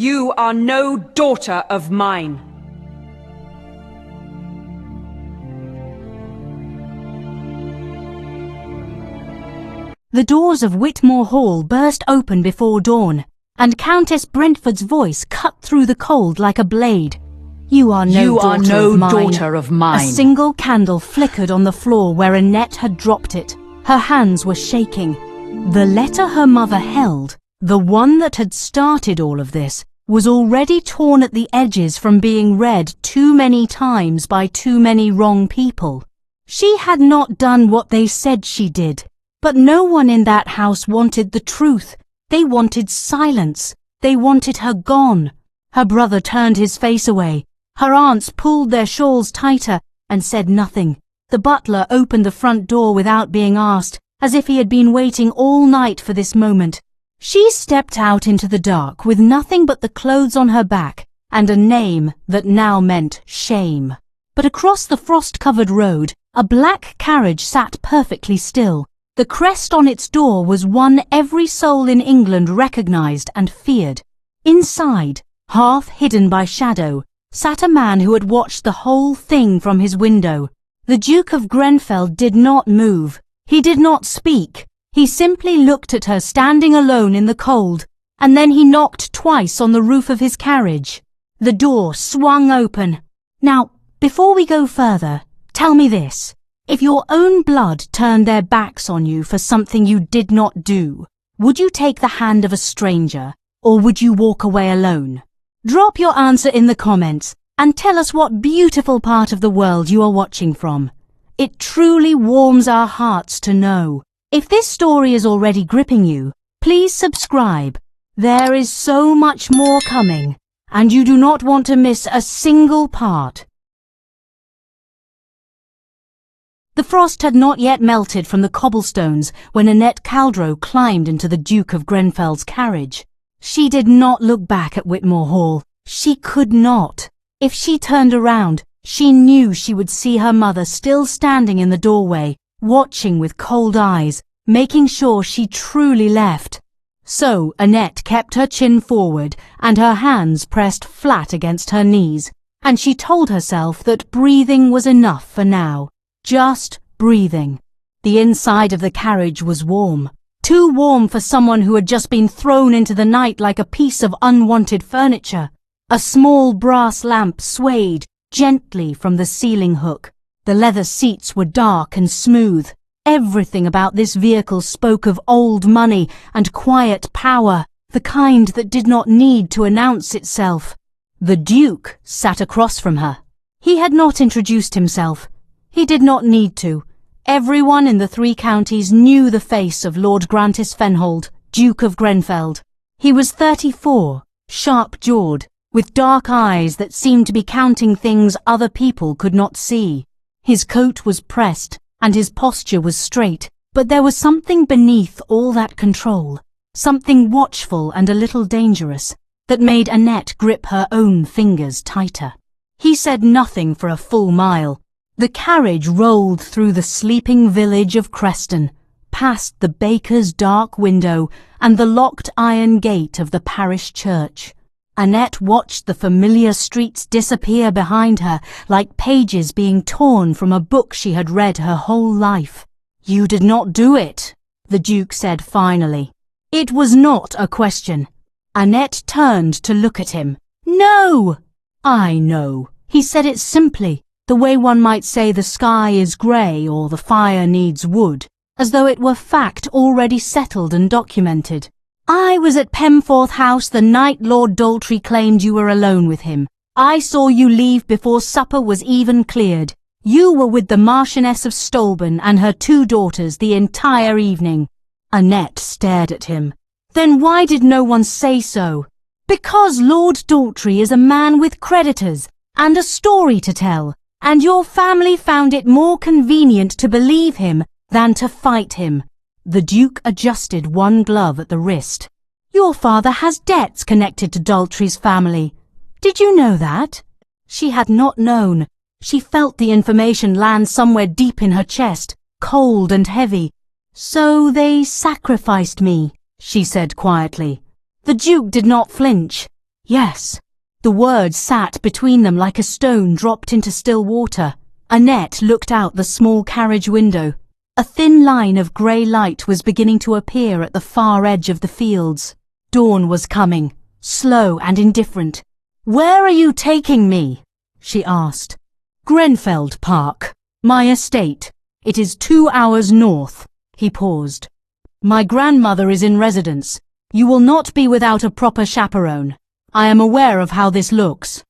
You are no daughter of mine. The doors of Whitmore Hall burst open before dawn, and Countess Brentford's voice cut through the cold like a blade. You are no daughter of mine. A single candle flickered on the floor where Anette had dropped it. Her hands were shaking. The letter her mother held, the one that had started all of this, was already torn at the edges from being read too many times by too many wrong people. She had not done what they said she did, but no one in that house wanted the truth. They wanted silence. They wanted her gone. Her brother turned his face away. Her aunts pulled their shawls tighter and said nothing. The butler opened the front door without being asked, as if he had been waiting all night for this moment. She stepped out into the dark with nothing but the clothes on her back and a name that now meant shame. But across the frost-covered road, a black carriage sat perfectly still. The crest on its door was one every soul in England recognized and feared. Inside, half hidden by shadow, sat a man who had watched the whole thing from his window. The Duke of Grenfeld did not move. He did not speak. He simply looked at her standing alone in the cold, and then he knocked twice on the roof of his carriage. The door swung open. Now, before we go further, tell me this. If your own blood turned their backs on you for something you did not do, would you take the hand of a stranger, or would you walk away alone? Drop your answer in the comments and tell us what beautiful part of the world you are watching from. It truly warms our hearts to know. If this story is already gripping you, please subscribe. There is so much more coming, and you do not want to miss a single part. The frost had not yet melted from the cobblestones when Anette Caldrow climbed into the Duke of Grenfeld's carriage. She did not look back at Whitmore Hall. She could not. If she turned around, she knew she would see her mother still standing in the doorway, watching with cold eyes, making sure she truly left. So Anette kept her chin forward and her hands pressed flat against her knees, and she told herself that breathing was enough for now. Just breathing. The inside of the carriage was warm. Too warm for someone who had just been thrown into the night like a piece of unwanted furniture. A small brass lamp swayed gently from the ceiling hook. The leather seats were dark and smooth. Everything about this vehicle spoke of old money and quiet power, the kind that did not need to announce itself. The Duke sat across from her. He had not introduced himself. He did not need to. Everyone in the 3 counties knew the face of Lord Grantis Fenhold, Duke of Grenfeld. He was 34, sharp-jawed, with dark eyes that seemed to be counting things other people could not see. His coat was pressed, and his posture was straight, but there was something beneath all that control, something watchful and a little dangerous, that made Anette grip her own fingers tighter. He said nothing for a full mile. The carriage rolled through the sleeping village of Creston, past the baker's dark window and the locked iron gate of the parish church. Anette watched the familiar streets disappear behind her like pages being torn from a book she had read her whole life. "You did not do it," the Duke said finally. It was not a question. Anette turned to look at him. "No!" "I know." He said it simply, the way one might say the sky is grey or the fire needs wood, as though it were fact already settled and documented. "I was at Pemforth House the night Lord Daltrey claimed you were alone with him. I saw you leave before supper was even cleared. You were with the Marchioness of Stolben and her 2 daughters the entire evening." Anette stared at him. "Then why did no one say so?" "Because Lord Daltrey is a man with creditors and a story to tell, and your family found it more convenient to believe him than to fight him." The Duke adjusted one glove at the wrist. "Your father has debts connected to Daltrey's family. Did you know that?" She had not known. She felt the information land somewhere deep in her chest, cold and heavy. "So they sacrificed me," she said quietly. The Duke did not flinch. Yes. The words sat between them like a stone dropped into still water. Anette looked out the small carriage window. A thin line of grey light was beginning to appear at the far edge of the fields. Dawn was coming, slow and indifferent. "Where are you taking me?" she asked. "Grenfeld Park, my estate. It is 2 hours north." He paused. "My grandmother is in residence. You will not be without a proper chaperone. I am aware of how this looks."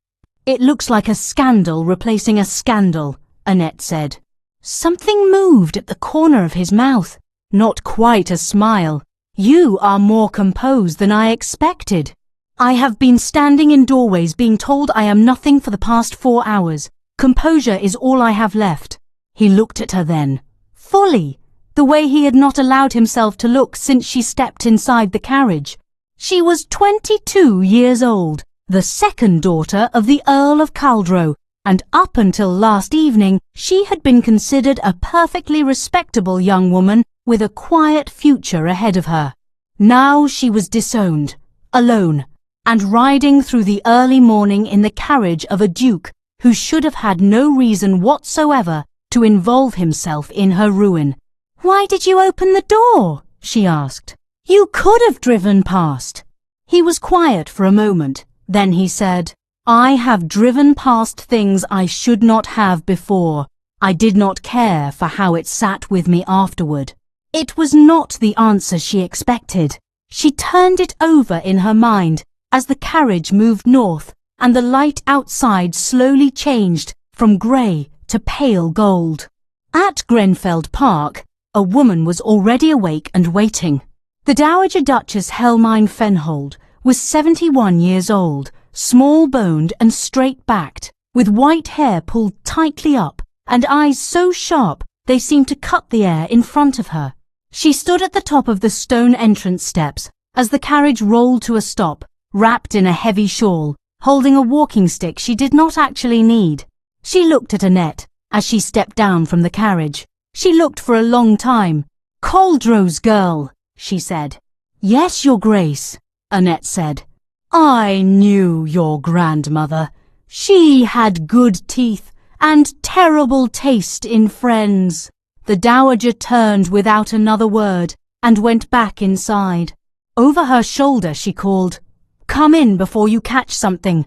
"It looks like a scandal replacing a scandal," Anette said. Something moved at the corner of his mouth. Not quite a smile. "You are more composed than I expected." "I have been standing in doorways being told I am nothing for the past 4 hours. Composure is all I have left." He looked at her then, fully, the way he had not allowed himself to look since she stepped inside the carriage. She was 22 years old, the second daughter of the Earl of Caldrow, and up until last evening she had been considered a perfectly respectable young woman with a quiet future ahead of her. Now she was disowned, alone, and riding through the early morning in the carriage of a duke who should have had no reason whatsoever to involve himself in her ruin. "Why did you open the door?" she asked. "You could have driven past." He was quiet for a moment. Then he said, "I have driven past things I should not have before. I did not care for how it sat with me afterward." It was not the answer she expected. She turned it over in her mind as the carriage moved north and the light outside slowly changed from grey to pale gold. At Grenfeld Park, a woman was already awake and waiting. The Dowager Duchess Helmine Fenhold was 71 years old, small-boned and straight-backed, with white hair pulled tightly up and eyes so sharp they seemed to cut the air in front of her. She stood at the top of the stone entrance steps as the carriage rolled to a stop, wrapped in a heavy shawl, holding a walking stick she did not actually need. She looked at Anette as she stepped down from the carriage. She looked for a long time. "Caldrow's girl," she said. "Yes, Your Grace," Anette said. "I knew your grandmother. She had good teeth and terrible taste in friends." The dowager turned without another word and went back inside. Over her shoulder she called, "Come in before you catch something.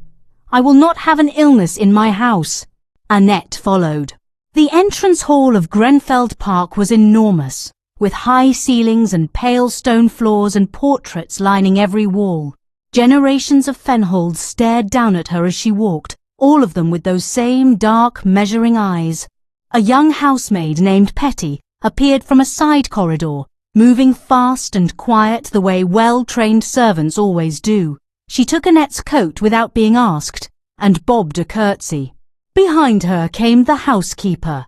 I will not have an illness in my house." Anette followed. The entrance hall of Grenfeld Park was enormous, with high ceilings and pale stone floors and portraits lining every wall. Generations of Fenholds stared down at her as she walked, all of them with those same dark, measuring eyes. A young housemaid named Petty appeared from a side corridor, moving fast and quiet the way well-trained servants always do. She took Annette's coat without being asked, and bobbed a curtsy. Behind her came the housekeeper,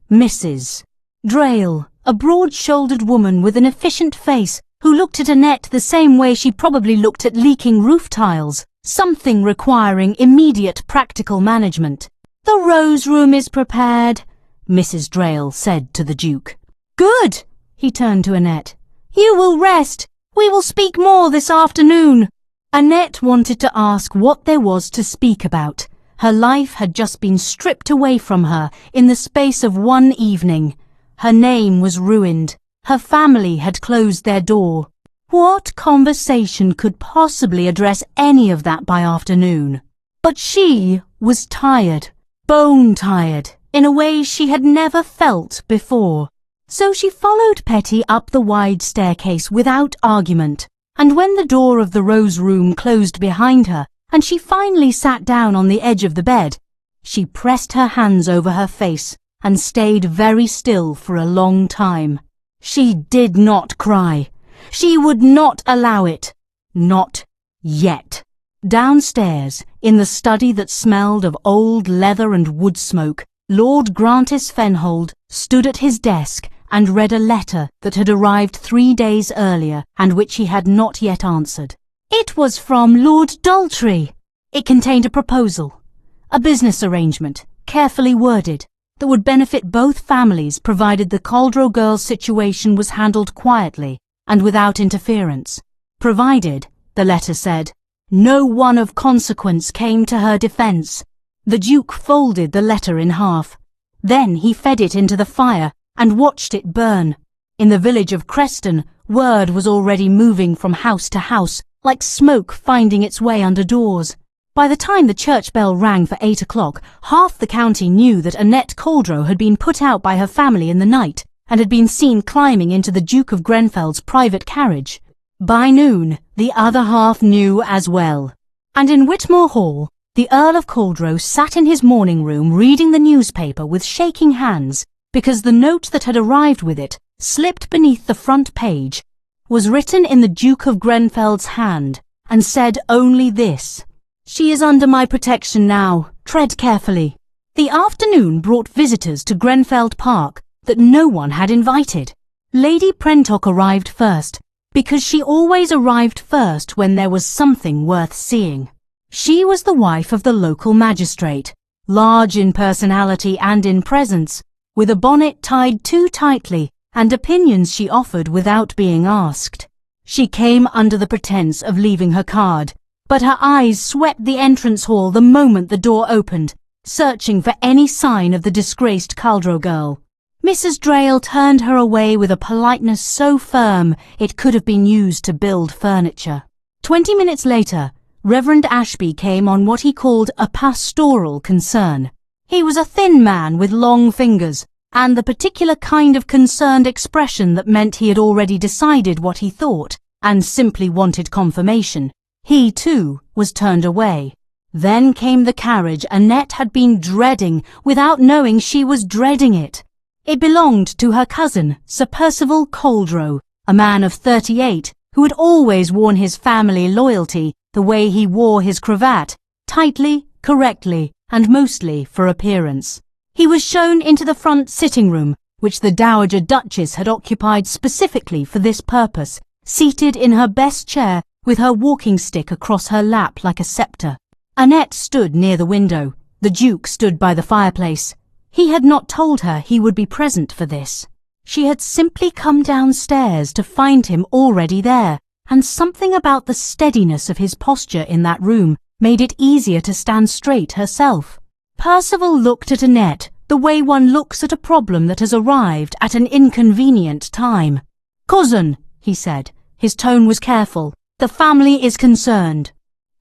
Mrs. Betrayal, a broad-shouldered woman with an efficient face who looked at Anette the same way she probably looked at leaking roof tiles, something requiring immediate practical management. "The rose room is prepared," Mrs. Betrayal said to the Duke. "Good," he turned to Anette. "You will rest. We will speak more this afternoon." Anette wanted to ask what there was to speak about. Her life had just been stripped away from her in the space of one evening. Her name was ruined. Her family had closed their door. What conversation could possibly address any of that by afternoon? But she was tired, bone-tired, in a way she had never felt before. So she followed Petty up the wide staircase without argument, and when the door of the rose room closed behind her and she finally sat down on the edge of the bed, she pressed her hands over her face and stayed very still for a long time. She did not cry. She would not allow it. Not yet. Downstairs, in the study that smelled of old leather and wood smoke, Lord Grantis Fenhold stood at his desk and read a letter that had arrived 3 days earlier and which he had not yet answered. It was from Lord Daltrey. It contained a proposal, a business arrangement, carefully worded, that would benefit both families provided the Caldrow girl's situation was handled quietly and without interference. Provided, the letter said, No one of consequence came to her defence. The Duke folded the letter in half. Then he fed it into the fire and watched it burn. In the village of Creston, word was already moving from house to house, like smoke finding its way under doors. By the time the church bell rang for 8 o'clock, half the county knew that Anette Caldrow had been put out by her family in the night and had been seen climbing into the Duke of Grenfeld's private carriage. By noon, the other half knew as well. And in Whitmore Hall, the Earl of Caldrow sat in his morning room reading the newspaper with shaking hands, because the note that had arrived with it, slipped beneath the front page, was written in the Duke of Grenfeld's hand, and said only this: "She is under my protection now. Tread carefully." The afternoon brought visitors to Grenfeld Park that no one had invited. Lady Prentock arrived first, because she always arrived first when there was something worth seeing. She was the wife of the local magistrate, large in personality and in presence, with a bonnet tied too tightly and opinions she offered without being asked. She came under the pretence of leaving her card, but her eyes swept the entrance hall the moment the door opened, searching for any sign of the disgraced Caldrow girl. Mrs. Drayle turned her away with a politeness so firm it could have been used to build furniture. 20 minutes later, Reverend Ashby came on what he called a pastoral concern. He was a thin man with long fingers, and the particular kind of concerned expression that meant he had already decided what he thought, and simply wanted confirmation. He, too, was turned away. Then came the carriage Anette had been dreading without knowing she was dreading it. It belonged to her cousin, Sir Percival Caldrow, a man of 38, who had always worn his family loyalty the way he wore his cravat, tightly, correctly, and mostly for appearance. He was shown into the front sitting room, which the Dowager Duchess had occupied specifically for this purpose, seated in her best chair with her walking stick across her lap like a sceptre. Annette stood near the window. The Duke stood by the fireplace. He had not told her he would be present for this. She had simply come downstairs to find him already there, and something about the steadiness of his posture in that room made it easier to stand straight herself. Percival looked at Annette the way one looks at a problem that has arrived at an inconvenient time. "Cousin," he said. His tone was careful. "The family is concerned."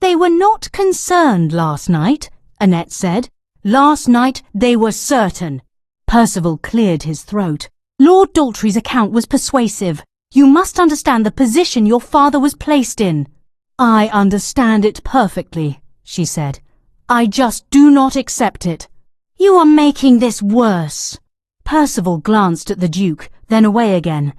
"They were not concerned last night," Annette said. "Last night they were certain." Percival cleared his throat. "Lord Daltry's account was persuasive. You must understand the position your father was placed in." "I understand it perfectly," she said. "I just do not accept it." "You are making this worse." Percival glanced at the Duke, then away again.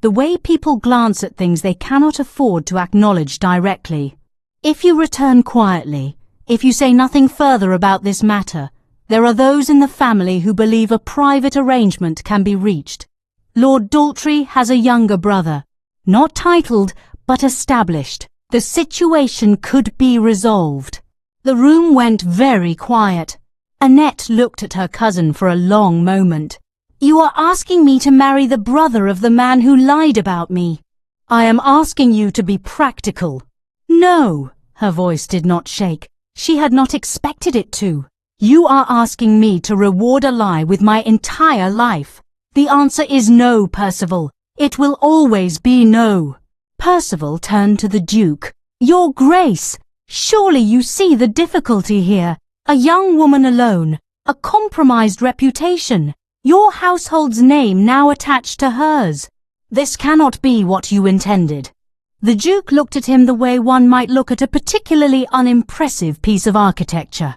The way people glance at things they cannot afford to acknowledge directly. "If you return quietly, if you say nothing further about this matter, there are those in the family who believe a private arrangement can be reached. Lord Daltry has a younger brother, not titled, but established. The situation could be resolved." The room went very quiet. Annette looked at her cousin for a long moment. "You are asking me to marry the brother of the man who lied about me." "I am asking you to be practical." "No." Her voice did not shake. She had not expected it to. "You are asking me to reward a lie with my entire life. The answer is no, Percival. It will always be no." Percival turned to the Duke. "Your Grace, surely you see the difficulty here. A young woman alone, a compromised reputation, your household's name now attached to hers. This cannot be what you intended." The Duke looked at him the way one might look at a particularly unimpressive piece of architecture.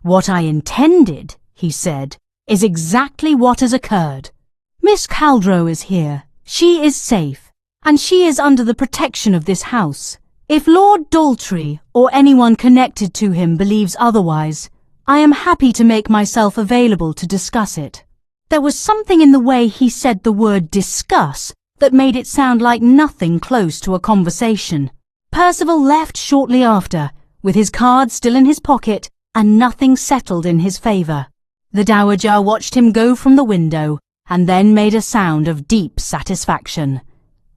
"What I intended," he said, "is exactly what has occurred. Miss Caldrow is here. She is safe, and she is under the protection of this house. If Lord Daltry, or anyone connected to him, believes otherwise, I am happy to make myself available to discuss it." There was something in the way he said the word discuss that made it sound like nothing close to a conversation. Percival left shortly after, with his card still in his pocket and nothing settled in his favour. The Dowager watched him go from the window and then made a sound of deep satisfaction.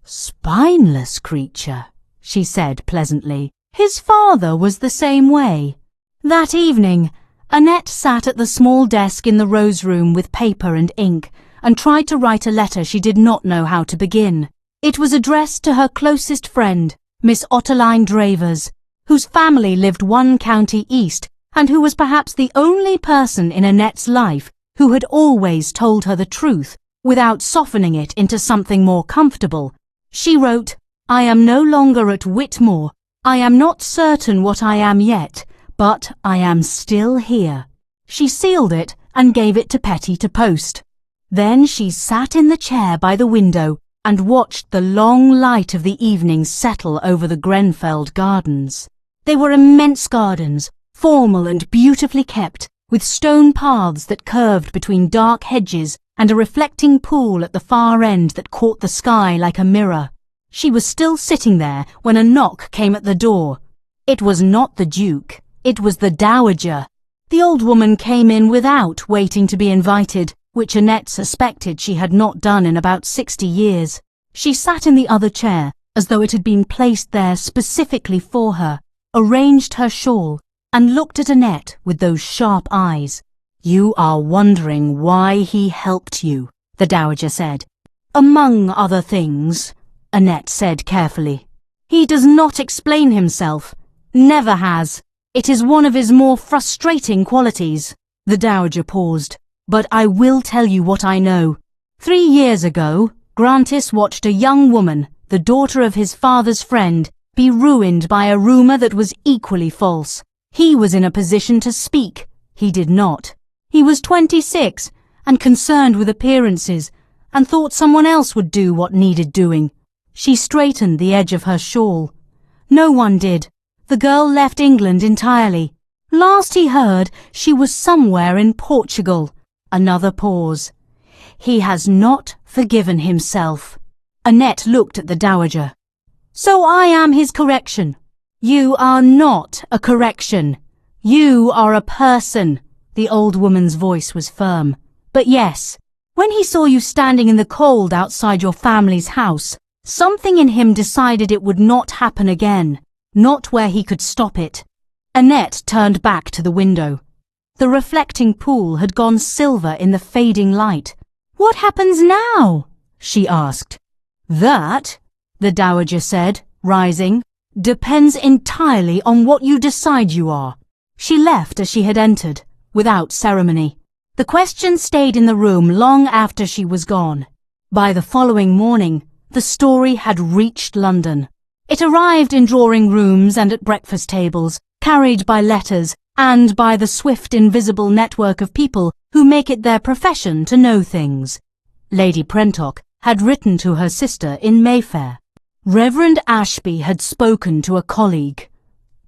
"Spineless creature," she said pleasantly. His father was the same way. That evening, Anette sat at the small desk in the Rose Room with paper and ink and tried to write a letter she did not know how to begin. It was addressed to her closest friend, Miss Ottoline Dravers, whose family lived one county east and who was perhaps the only person in Annette's life who had always told her the truth without softening it into something more comfortable. She wrote, "I am no longer at Whitmore. I am not certain what I am yet, but I am still here." She sealed it and gave it to Petty to post. Then she sat in the chair by the window and watched the long light of the evening settle over the Grenfeld gardens. They were immense gardens, formal and beautifully kept, with stone paths that curved between dark hedges and a reflecting pool at the far end that caught the sky like a mirror. She was still sitting there when a knock came at the door. It was not the Duke, it was the Dowager. The old woman came in without waiting to be invited, which Annette suspected she had not done in about 60 years. She sat in the other chair, as though it had been placed there specifically for her, arranged her shawl, and looked at Annette with those sharp eyes. "You are wondering why he helped you," the Dowager said. "Among other things," Annette said carefully. "He does not explain himself. Never has. It is one of his more frustrating qualities." The Dowager paused. "But I will tell you what I know. 3 years ago, Grantis watched a young woman, the daughter of his father's friend, be ruined by a rumour that was equally false. He was in a position to speak. He did not. He was 26 and concerned with appearances and thought someone else would do what needed doing." She straightened the edge of her shawl. "No one did. The girl left England entirely. Last he heard, she was somewhere in Portugal." Another pause. "He has not forgiven himself." Annette looked at the Dowager. "So I am his correction." "You are not a correction. You are a person." The old woman's voice was firm. "But yes, when he saw you standing in the cold outside your family's house, something in him decided it would not happen again, not where he could stop it." Annette turned back to the window. The reflecting pool had gone silver in the fading light. "What happens now?" she asked. "That," the Dowager said, rising, "depends entirely on what you decide you are." She left as she had entered, without ceremony. The question stayed in the room long after she was gone. By the following morning, the story had reached London. It arrived in drawing rooms and at breakfast tables, carried by letters, and by the swift invisible network of people who make it their profession to know things. Lady Prentock had written to her sister in Mayfair. Reverend Ashby had spoken to a colleague.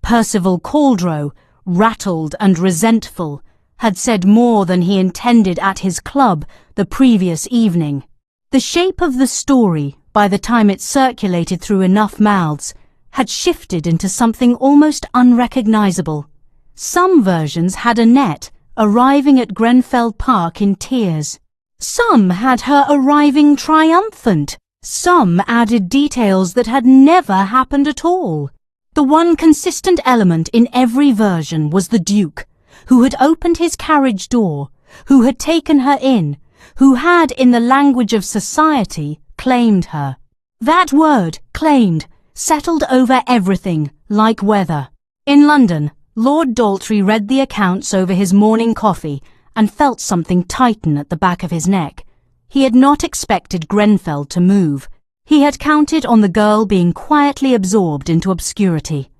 Percival Caldrow, rattled and resentful, had said more than he intended at his club the previous evening. The shape of the story, by the time it circulated through enough mouths, had shifted into something almost unrecognizable. Some versions had Annette arriving at Grenfeld Park in tears. Some had her arriving triumphant. Some added details that had never happened at all. The one consistent element in every version was the Duke, who had opened his carriage door, who had taken her in, who had, in the language of society, claimed her. That word, claimed, settled over everything, like weather. In London, Lord Daltrey read the accounts over his morning coffee and felt something tighten at the back of his neck. He had not expected Grenfeld to move. He had counted on the girl being quietly absorbed into obscurity.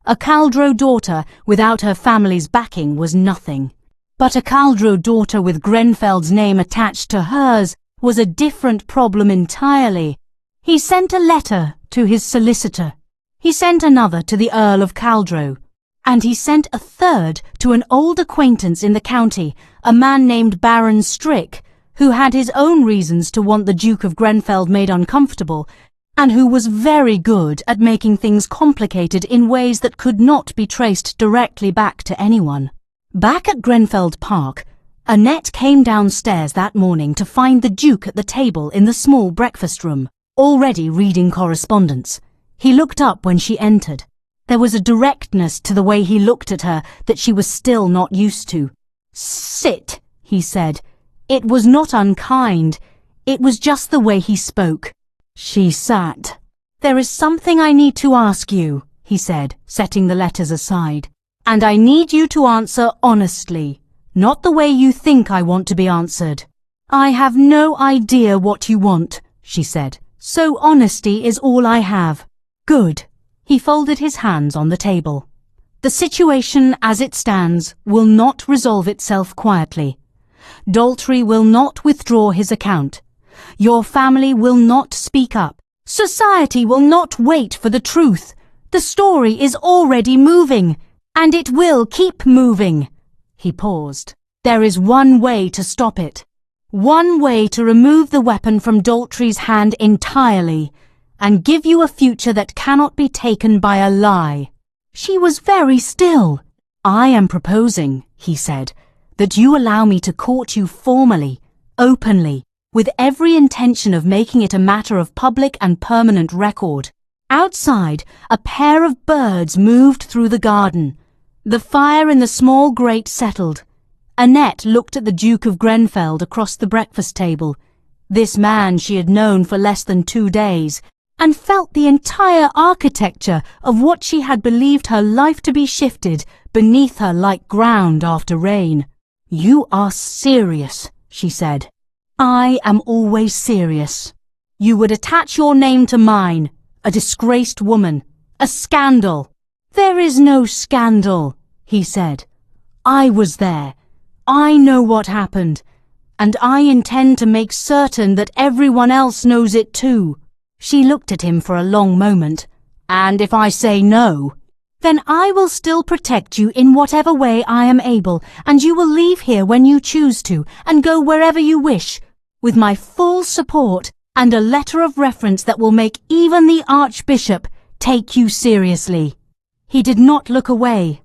A Caldrow daughter without her family's backing was nothing. But a Caldrow daughter with Grenfeld's name attached to hers was a different problem entirely. He sent a letter to his solicitor. He sent another to the Earl of Caldrow. And he sent a third to an old acquaintance in the county, a man named Baron Strick, who had his own reasons to want the Duke of Grenfeld made uncomfortable, and who was very good at making things complicated in ways that could not be traced directly back to anyone. Back at Grenfeld Park, Annette came downstairs that morning to find the Duke at the table in the small breakfast room, already reading correspondence. He looked up when she entered. There was a directness to the way he looked at her that she was still not used to. "Sit," he said. It was not unkind. It was just the way he spoke. She sat. "There is something I need to ask you," he said, setting the letters aside. "And I need you to answer honestly, not the way you think I want to be answered." "I have no idea what you want," she said. "So honesty is all I have." "Good." He folded his hands on the table. "The situation as it stands will not resolve itself quietly. Daltrey will not withdraw his account. Your family will not speak up. Society will not wait for the truth. The story is already moving, and it will keep moving." He paused. "There is one way to stop it. One way to remove the weapon from Daltrey's hand entirely, and give you a future that cannot be taken by a lie." She was very still. "I am proposing," he said, "that you allow me to court you formally, openly, with every intention of making it a matter of public and permanent record." Outside, a pair of birds moved through the garden. The fire in the small grate settled. Anette looked at the Duke of Grenfeld across the breakfast table, this man she had known for less than 2 days, and felt the entire architecture of what she had believed her life to be shifted beneath her like ground after rain. "You are serious," she said. "I am always serious. You would attach your name to mine, a disgraced woman, a scandal." "There is no scandal," he said. "I was there. I know what happened, and I intend to make certain that everyone else knows it too." She looked at him for a long moment. "And if I say no?" "Then I will still protect you in whatever way I am able, and you will leave here when you choose to, and go wherever you wish, with my full support and a letter of reference that will make even the Archbishop take you seriously." He did not look away.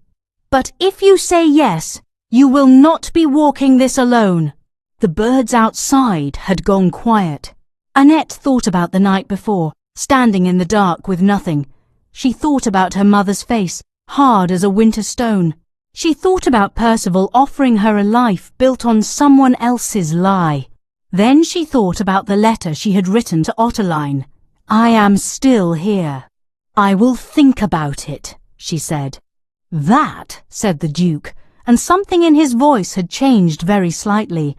"But if you say yes, you will not be walking this alone." The birds outside had gone quiet. Annette thought about the night before, standing in the dark with nothing. She thought about her mother's face, hard as a winter stone. She thought about Percival offering her a life built on someone else's lie. Then she thought about the letter she had written to Ottoline. "I am still here. I will think about it," she said. "That," said the Duke, and something in his voice had changed very slightly,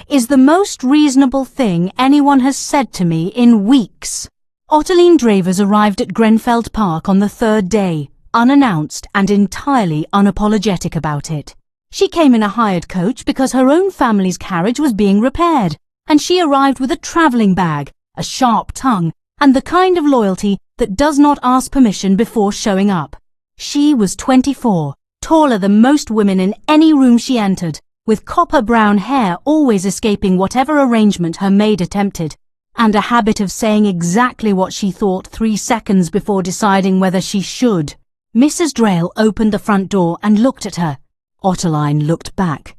"is the most reasonable thing anyone has said to me in weeks." Ottoline Dravers arrived at Grenfeld Park on the 3rd day, unannounced and entirely unapologetic about it. She came in a hired coach because her own family's carriage was being repaired, and she arrived with a travelling bag, a sharp tongue, and the kind of loyalty that does not ask permission before showing up. She was 24, taller than most women in any room she entered, with copper-brown hair always escaping whatever arrangement her maid attempted, and a habit of saying exactly what she thought 3 seconds before deciding whether she should. Mrs. Drayle opened the front door and looked at her. Ottoline looked back.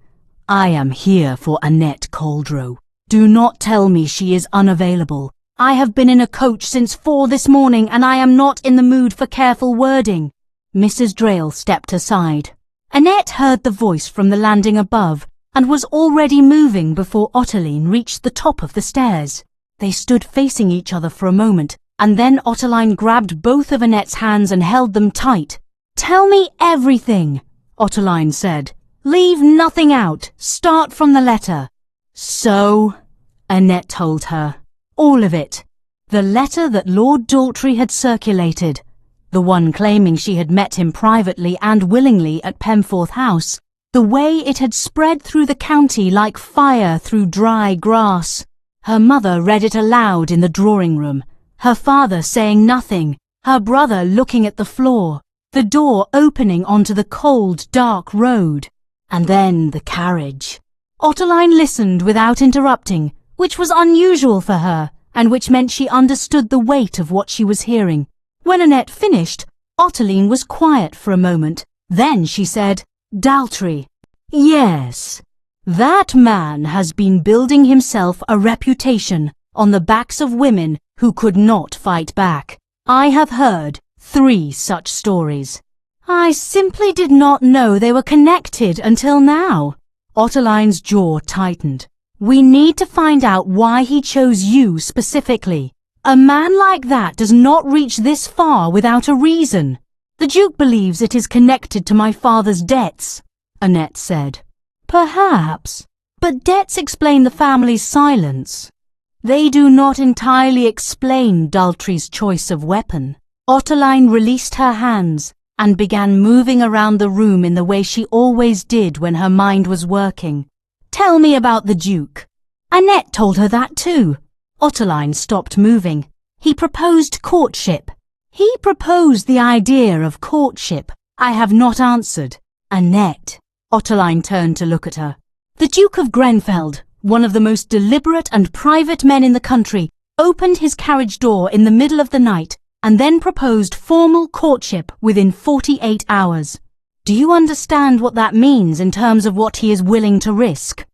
"I am here for Anette Caldrow. Do not tell me she is unavailable. I have been in a coach since 4 this morning, and I am not in the mood for careful wording." Mrs. Drayle stepped aside. Annette heard the voice from the landing above and was already moving before Ottoline reached the top of the stairs. They stood facing each other for a moment, and then Ottoline grabbed both of Annette's hands and held them tight. "Tell me everything," Ottoline said. "Leave nothing out. Start from the letter." "So," Annette told her, "all of it. The letter that Lord Daltrey had circulated, the one claiming she had met him privately and willingly at Pemforth House, the way it had spread through the county like fire through dry grass. Her mother read it aloud in the drawing-room, her father saying nothing, her brother looking at the floor, the door opening onto the cold, dark road. And then the carriage." Ottoline listened without interrupting, which was unusual for her, and which meant she understood the weight of what she was hearing. When Annette finished, Ottoline was quiet for a moment. Then she said, "Daltrey. Yes, that man has been building himself a reputation on the backs of women who could not fight back. I have heard 3 such stories. I simply did not know they were connected until now. Ottoline's jaw tightened. We need to find out why he chose you specifically. A man like that does not reach this far without a reason. The Duke believes it is connected to my father's debts, Anette said. Perhaps, but debts explain the family's silence. They do not entirely explain Daltry's choice of weapon. Ottoline released her hands and began moving around the room in the way she always did when her mind was working. Tell me about the Duke. Anette told her that too. Ottoline stopped moving. He proposed courtship. He proposed the idea of courtship. I have not answered. Anette. Ottoline turned to look at her. The Duke of Grenfeld, one of the most deliberate and private men in the country, opened his carriage door in the middle of the night and then proposed formal courtship within 48 hours. Do you understand what that means in terms of what he is willing to risk?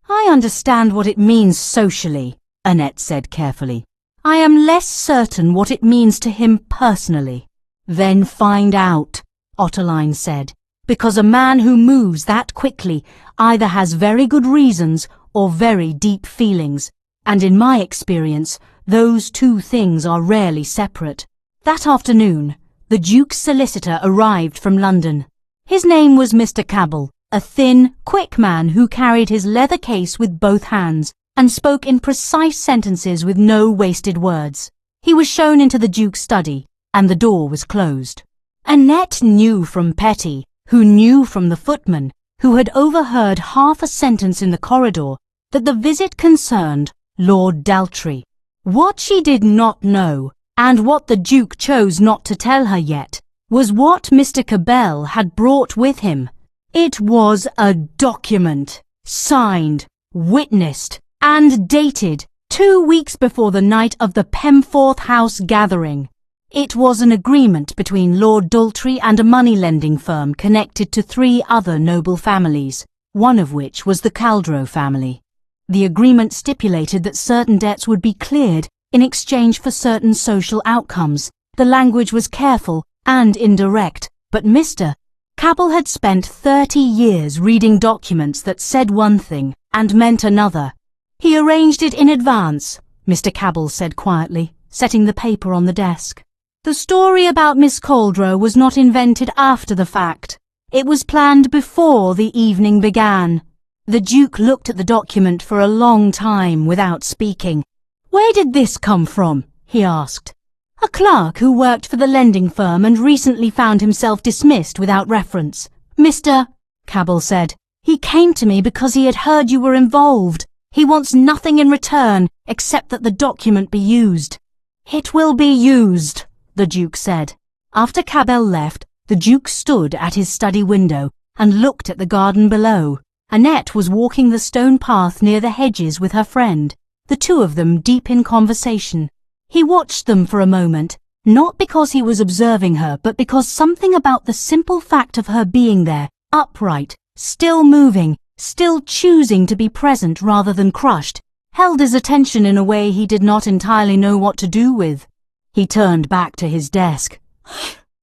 I understand what it means socially, Anette said carefully. I am less certain what it means to him personally. Then find out, Ottoline said, because a man who moves that quickly either has very good reasons or very deep feelings, and in my experience, those two things are rarely separate. That afternoon, the Duke's solicitor arrived from London. His name was Mr. Cabell, a thin, quick man who carried his leather case with both hands and spoke in precise sentences with no wasted words. He was shown into the Duke's study, and the door was closed. Anette knew from Petty, who knew from the footman, who had overheard half a sentence in the corridor, that the visit concerned Lord Daltry. What she did not know, and what the Duke chose not to tell her yet, was what Mr. Cabell had brought with him. It was a document, signed, witnessed, and dated 2 weeks before the night of the Pemforth House gathering. It was an agreement between Lord Daltry and a money-lending firm connected to 3 other noble families, one of which was the Caldrow family. The agreement stipulated that certain debts would be cleared in exchange for certain social outcomes. The language was careful and indirect, but Mr. Cabell had spent 30 years reading documents that said one thing and meant another. He arranged it in advance, Mr. Cabell said quietly, setting the paper on the desk. The story about Miss Caldrow was not invented after the fact. It was planned before the evening began. The Duke looked at the document for a long time without speaking. Where did this come from? He asked. A clerk who worked for the lending firm and recently found himself dismissed without reference. Mr. Cabell said. He came to me because he had heard you were involved. He wants nothing in return except that the document be used. It will be used, the Duke said. After Cabell left, the Duke stood at his study window and looked at the garden below. Anette was walking the stone path near the hedges with her friend, the two of them deep in conversation. He watched them for a moment, not because he was observing her, but because something about the simple fact of her being there, upright, still moving, still choosing to be present rather than crushed, held his attention in a way he did not entirely know what to do with. He turned back to his desk.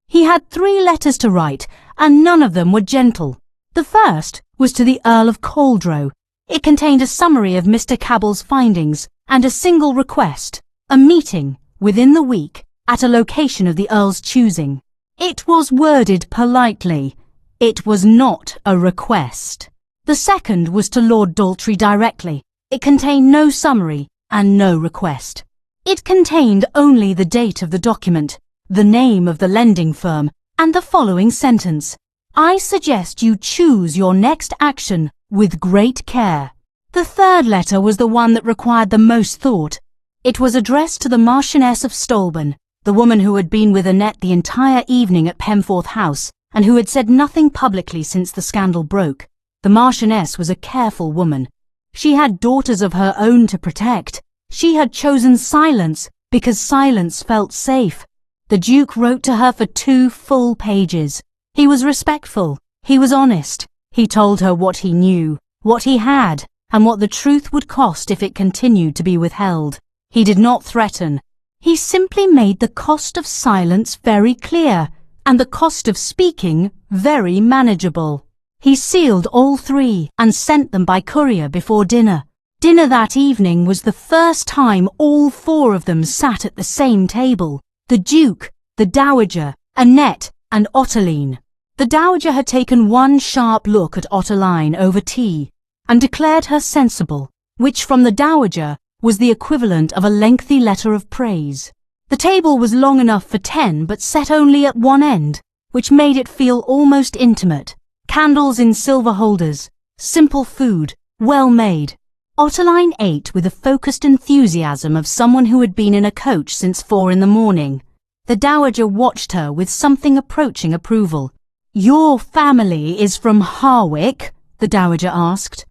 He had 3 letters to write, and none of them were gentle. The first was to the Earl of Caldrow. It contained a summary of Mr. Cabell's findings and a single request, a meeting, within the week, at a location of the Earl's choosing. It was worded politely. It was not a request. The second was to Lord Daltry directly. It contained no summary and no request. It contained only the date of the document, the name of the lending firm, and the following sentence. I suggest you choose your next action with great care. The third letter was the one that required the most thought. It was addressed to the Marchioness of Stolben, the woman who had been with Anette the entire evening at Pemforth House, and who had said nothing publicly since the scandal broke. The Marchioness was a careful woman. She had daughters of her own to protect. She had chosen silence because silence felt safe. The Duke wrote to her for 2 full pages. He was respectful. He was honest. He told her what he knew, what he had, and what the truth would cost if it continued to be withheld. He did not threaten. He simply made the cost of silence very clear, and the cost of speaking very manageable. He sealed all 3 and sent them by courier before dinner. Dinner that evening was the first time all 4 of them sat at the same table. The Duke, the Dowager, Anette, and Ottoline. The Dowager had taken one sharp look at Ottoline over tea, and declared her sensible, which from the Dowager was the equivalent of a lengthy letter of praise. The table was long enough for 10, but set only at one end, which made it feel almost intimate. Candles in silver holders, simple food, well made. Ottoline ate with the focused enthusiasm of someone who had been in a coach since 4 in the morning. The Dowager watched her with something approaching approval. "Your family is from Harwick?" the Dowager asked.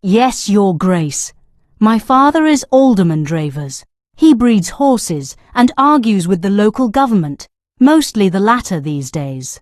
"Yes, Your Grace. My father is Alderman Dravers. He breeds horses and argues with the local government, mostly the latter these days.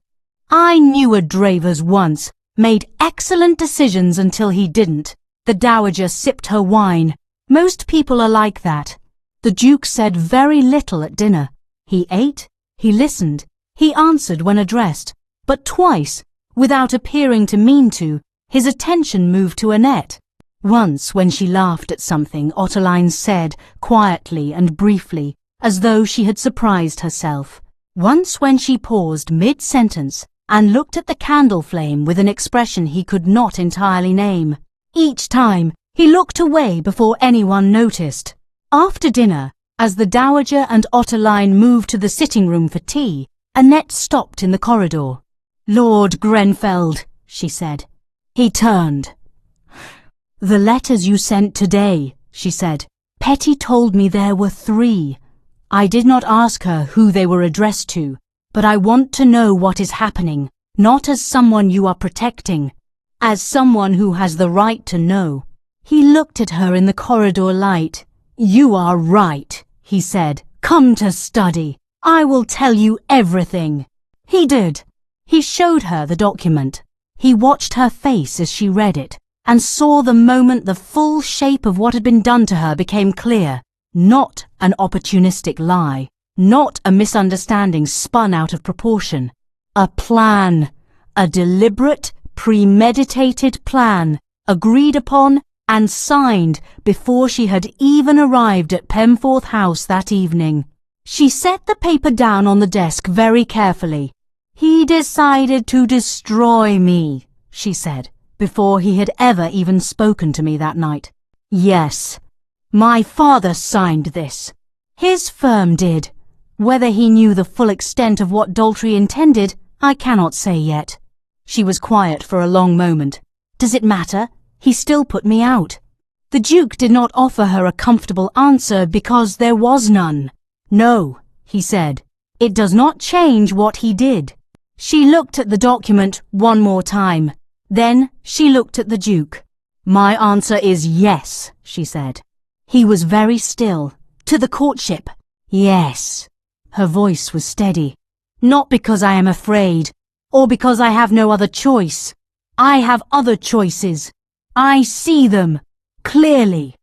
I knew a Dravers once, made excellent decisions until he didn't." The Dowager sipped her wine. Most people are like that. The Duke said very little at dinner. He ate, he listened, he answered when addressed, but twice, without appearing to mean to, his attention moved to Anette. Once, when she laughed at something, Ottoline said, quietly and briefly, as though she had surprised herself. Once when she paused mid-sentence and looked at the candle flame with an expression he could not entirely name. Each time, he looked away before anyone noticed. After dinner, as the Dowager and Ottoline moved to the sitting room for tea, Anette stopped in the corridor. "Lord Grenfeld," she said. He turned. "The letters you sent today," she said. "Petty told me there were 3. I did not ask her who they were addressed to, but I want to know what is happening, not as someone you are protecting, as someone who has the right to know." He looked at her in the corridor light. "You are right," he said. "Come to study. I will tell you everything." He did. He showed her the document. He watched her face as she read it, and saw the moment the full shape of what had been done to her became clear. Not an opportunistic lie. Not a misunderstanding spun out of proportion. A plan. A deliberate, premeditated plan, agreed upon and signed before she had even arrived at Pemforth House that evening. She set the paper down on the desk very carefully. "He decided to destroy me," she said, before he had ever even spoken to me that night. "Yes, my father signed this. His firm did. Whether he knew the full extent of what Daltrey intended, I cannot say yet." She was quiet for a long moment. "Does it matter? He still put me out." The Duke did not offer her a comfortable answer because there was none. "No," he said, "it does not change what he did." She looked at the document one more time. Then she looked at the Duke. "My answer is yes," she said. He was very still. "To the courtship?" "Yes." Her voice was steady. "Not because I am afraid, or because I have no other choice. I have other choices. I see them clearly.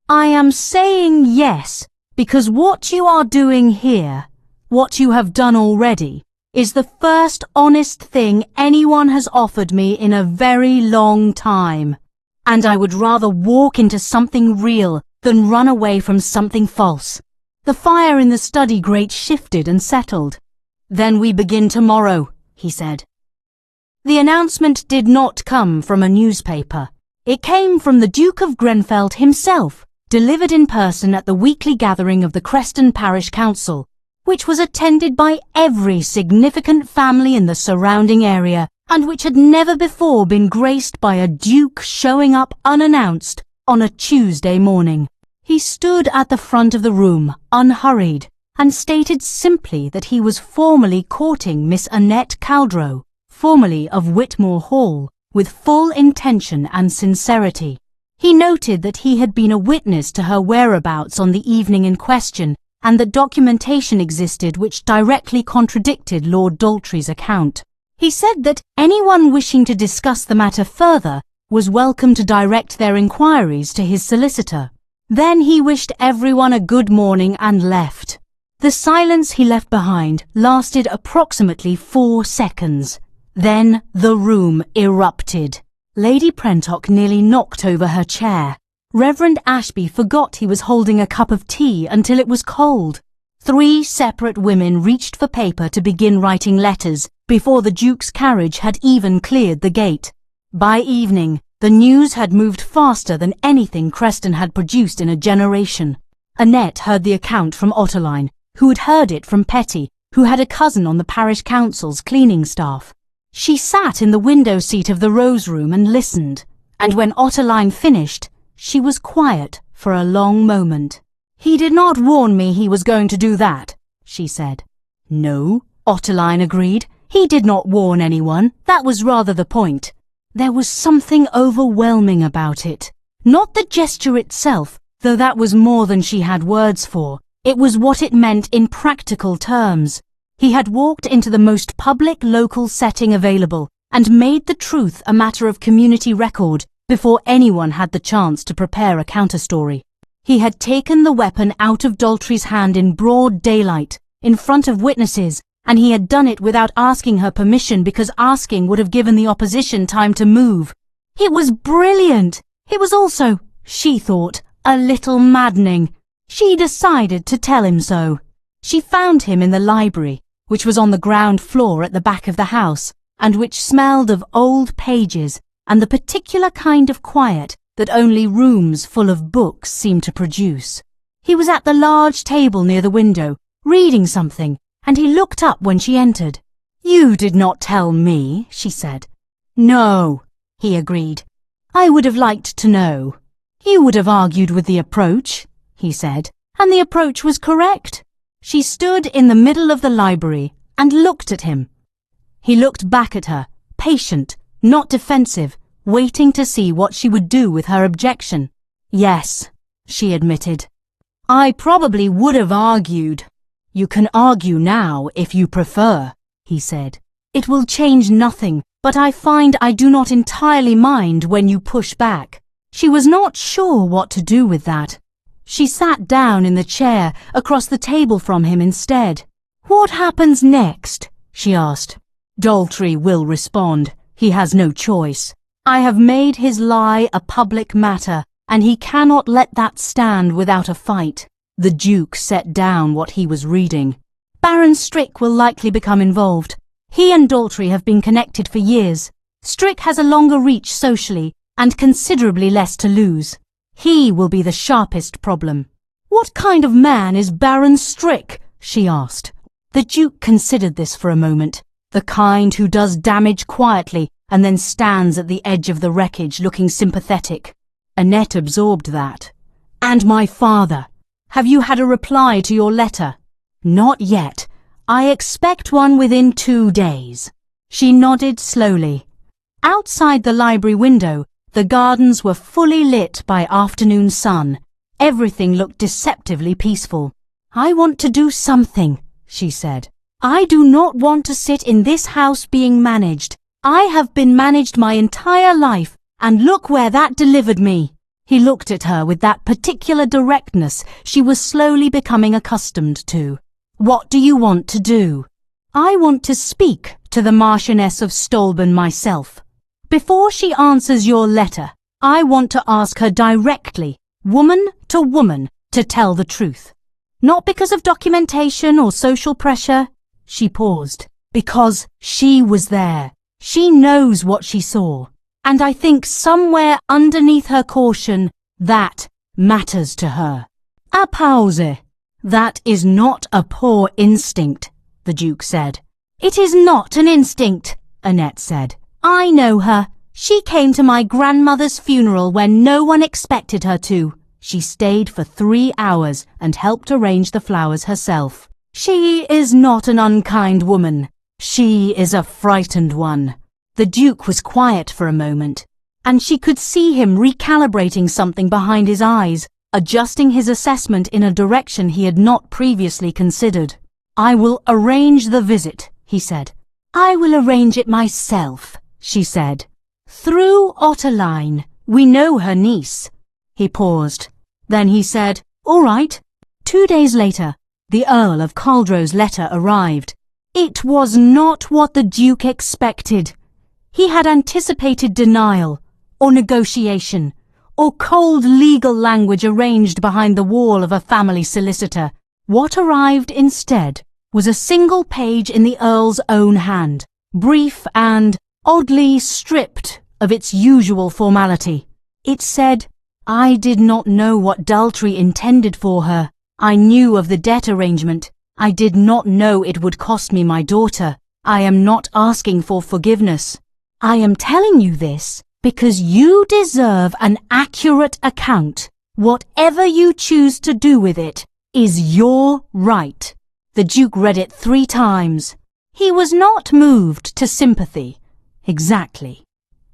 I am saying yes because what you are doing here, what you have done already, is the first honest thing anyone has offered me in a very long time. And I would rather walk into something real than run away from something false." The fire in the study grate shifted and settled. "Then we begin tomorrow," he said. The announcement did not come from a newspaper. It came from the Duke of Grenfeld himself, delivered in person at the weekly gathering of the Creston Parish Council, which was attended by every significant family in the surrounding area, and which had never before been graced by a duke showing up unannounced on a Tuesday morning. He stood at the front of the room, unhurried, and stated simply that he was formally courting Miss Anette Caldrow, formerly of Whitmore Hall, with full intention and sincerity. He noted that he had been a witness to her whereabouts on the evening in question, and that documentation existed which directly contradicted Lord Daltrey's account. He said that anyone wishing to discuss the matter further was welcome to direct their inquiries to his solicitor. Then he wished everyone a good morning and left. The silence he left behind lasted approximately 4 seconds. Then the room erupted. Lady Prentock nearly knocked over her chair. Reverend Ashby forgot he was holding a cup of tea until it was cold. 3 separate women reached for paper to begin writing letters before the Duke's carriage had even cleared the gate. By evening, the news had moved faster than anything Creston had produced in a generation. Annette heard the account from Ottoline, who had heard it from Petty, who had a cousin on the parish council's cleaning staff. She sat in the window seat of the Rose Room and listened, and when Ottoline finished, she was quiet for a long moment. "He did not warn me he was going to do that," she said. "No," Ottoline agreed. "He did not warn anyone. That was rather the point." There was something overwhelming about it. Not the gesture itself, though that was more than she had words for. It was what it meant in practical terms. He had walked into the most public local setting available and made the truth a matter of community record before anyone had the chance to prepare a counterstory. He had taken the weapon out of Daltrey's hand in broad daylight, in front of witnesses, and he had done it without asking her permission because asking would have given the opposition time to move. It was brilliant. It was also, she thought, a little maddening. She decided to tell him so. She found him in the library, which was on the ground floor at the back of the house, and which smelled of old pages and the particular kind of quiet that only rooms full of books seem to produce. He was at the large table near the window, reading something, and he looked up when she entered. "You did not tell me," she said. "No," he agreed. "I would have liked to know." "You would have argued with the approach," he said, "and the approach was correct." She stood in the middle of the library and looked at him. He looked back at her, patient, not defensive, waiting to see what she would do with her objection. "Yes," she admitted. "I probably would have argued." "You can argue now if you prefer," he said. "It will change nothing, but I find I do not entirely mind when you push back." She was not sure what to do with that. She sat down in the chair across the table from him instead. "What happens next?" she asked. "Daltrey will respond. He has no choice. I have made his lie a public matter, and he cannot let that stand without a fight." The Duke set down what he was reading. "Baron Strick will likely become involved. He and Daltrey have been connected for years. Strick has a longer reach socially and considerably less to lose. He will be the sharpest problem." "What kind of man is Baron Strick?" she asked. The Duke considered this for a moment. "The kind who does damage quietly and then stands at the edge of the wreckage looking sympathetic." Annette absorbed that. "And my father. Have you had a reply to your letter?" "Not yet. I expect one within 2 days." She nodded slowly. Outside the library window, the gardens were fully lit by afternoon sun. Everything looked deceptively peaceful. "I want to do something," she said. "I do not want to sit in this house being managed. I have been managed my entire life, and look where that delivered me." He looked at her with that particular directness she was slowly becoming accustomed to. "What do you want to do?" "I want to speak to the Marchioness of Stolben myself. Before she answers your letter, I want to ask her directly, woman to woman, to tell the truth. Not because of documentation or social pressure." She paused. "Because she was there. She knows what she saw. And I think somewhere underneath her caution, that matters to her." "A pause." "That is not a poor instinct," the Duke said. "It is not an instinct," Annette said. "I know her. She came to my grandmother's funeral when no one expected her to. She stayed for 3 hours and helped arrange the flowers herself. She is not an unkind woman. She is a frightened one." The Duke was quiet for a moment, and she could see him recalibrating something behind his eyes, adjusting his assessment in a direction he had not previously considered. "I will arrange the visit," he said. "I will arrange it myself," she said. "Through Ottoline. We know her niece." He paused. Then he said, "All right." 2 days later, the Earl of Caldrow's letter arrived. It was not what the Duke expected. He had anticipated denial, or negotiation, or cold legal language arranged behind the wall of a family solicitor. What arrived instead was a single page in the Earl's own hand, brief and oddly stripped of its usual formality. It said, "I did not know what Daltrey intended for her. I knew of the debt arrangement. I did not know it would cost me my daughter. I am not asking for forgiveness. I am telling you this because you deserve an accurate account. Whatever you choose to do with it is your right." The Duke read it 3 times. He was not moved to sympathy, exactly.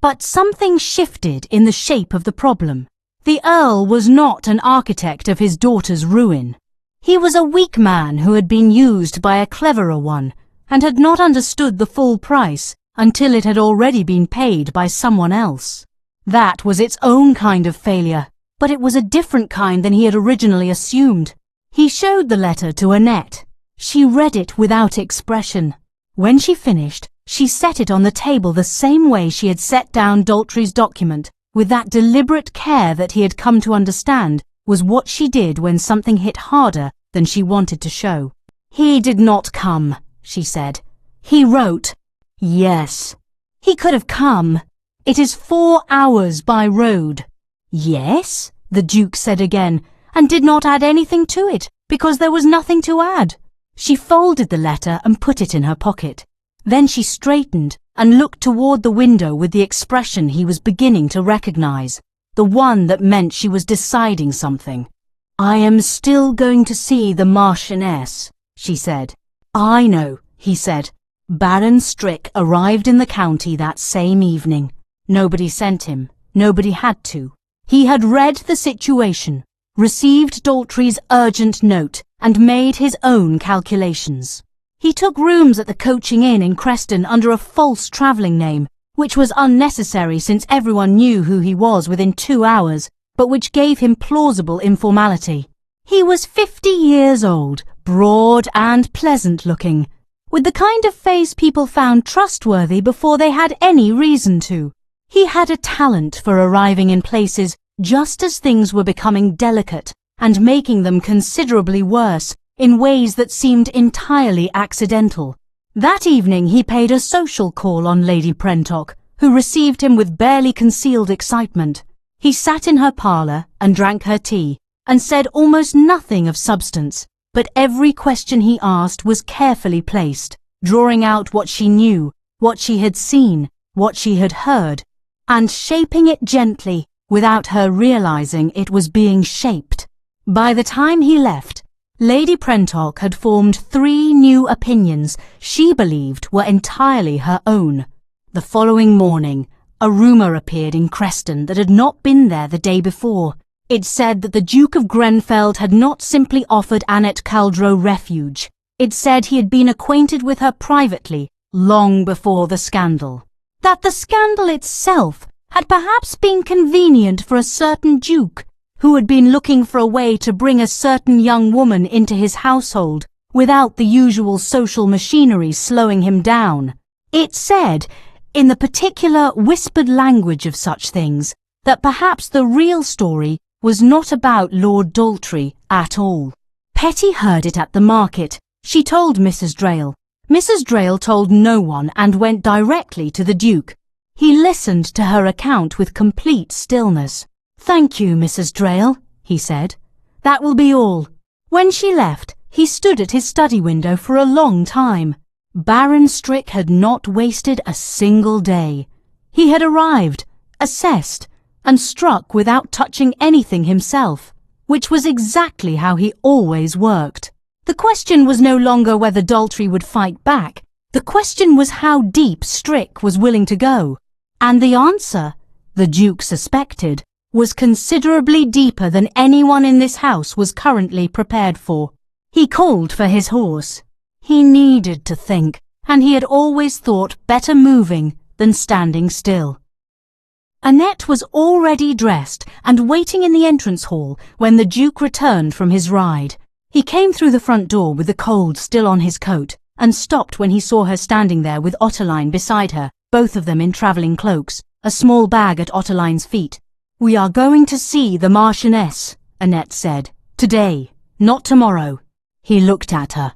But something shifted in the shape of the problem. The Earl was not an architect of his daughter's ruin. He was a weak man who had been used by a cleverer one, and had not understood the full price until it had already been paid by someone else. That was its own kind of failure, but it was a different kind than he had originally assumed. He showed the letter to Anette. She read it without expression. When she finished, she set it on the table the same way she had set down Daltrey's document, with that deliberate care that he had come to understand was what she did when something hit harder than she wanted to show. "He did not come," she said. "He wrote." "Yes." "He could have come. It is 4 hours by road." "Yes," the Duke said again, and did not add anything to it, because there was nothing to add. She folded the letter and put it in her pocket. Then she straightened and looked toward the window with the expression he was beginning to recognize, the one that meant she was deciding something. "I am still going to see the Marchioness," she said. "I know," he said. Baron Strick arrived in the county that same evening. Nobody sent him. Nobody had to. He had read the situation, received Daltrey's urgent note, and made his own calculations. He took rooms at the Coaching Inn in Creston under a false travelling name, which was unnecessary since everyone knew who he was within 2 hours, but which gave him plausible informality. He was 50 years old, broad and pleasant-looking, with the kind of face people found trustworthy before they had any reason to. He had a talent for arriving in places just as things were becoming delicate and making them considerably worse in ways that seemed entirely accidental. That evening he paid a social call on Lady Prentock, who received him with barely concealed excitement. He sat in her parlour and drank her tea, and said almost nothing of substance, but every question he asked was carefully placed, drawing out what she knew, what she had seen, what she had heard, and shaping it gently without her realizing it was being shaped. By the time he left, Lady Prentock had formed 3 new opinions she believed were entirely her own. The following morning, a rumour appeared in Creston that had not been there the day before. It said that the Duke of Grenfeld had not simply offered Anette Caldrow refuge. It said he had been acquainted with her privately, long before the scandal. That the scandal itself had perhaps been convenient for a certain duke, who had been looking for a way to bring a certain young woman into his household without the usual social machinery slowing him down. It said, in the particular whispered language of such things, that perhaps the real story was not about Lord Daltrey at all. Petty heard it at the market. She told Mrs. Drayle. Mrs. Drayle told no one and went directly to the Duke. He listened to her account with complete stillness. "Thank you, Mrs. Drayle," he said. "That will be all." When she left, he stood at his study window for a long time. Baron Strick had not wasted a single day. He had arrived, assessed, and struck without touching anything himself, which was exactly how he always worked. The question was no longer whether Daltrey would fight back. The question was how deep Strick was willing to go. And the answer, the Duke suspected, was considerably deeper than anyone in this house was currently prepared for. He called for his horse. He needed to think, and he had always thought better moving than standing still. Anette was already dressed and waiting in the entrance hall when the Duke returned from his ride. He came through the front door with the cold still on his coat and stopped when he saw her standing there with Ottoline beside her, both of them in travelling cloaks, a small bag at Ottoline's feet. "We are going to see the Marchioness," Anette said. "Today, not tomorrow." He looked at her.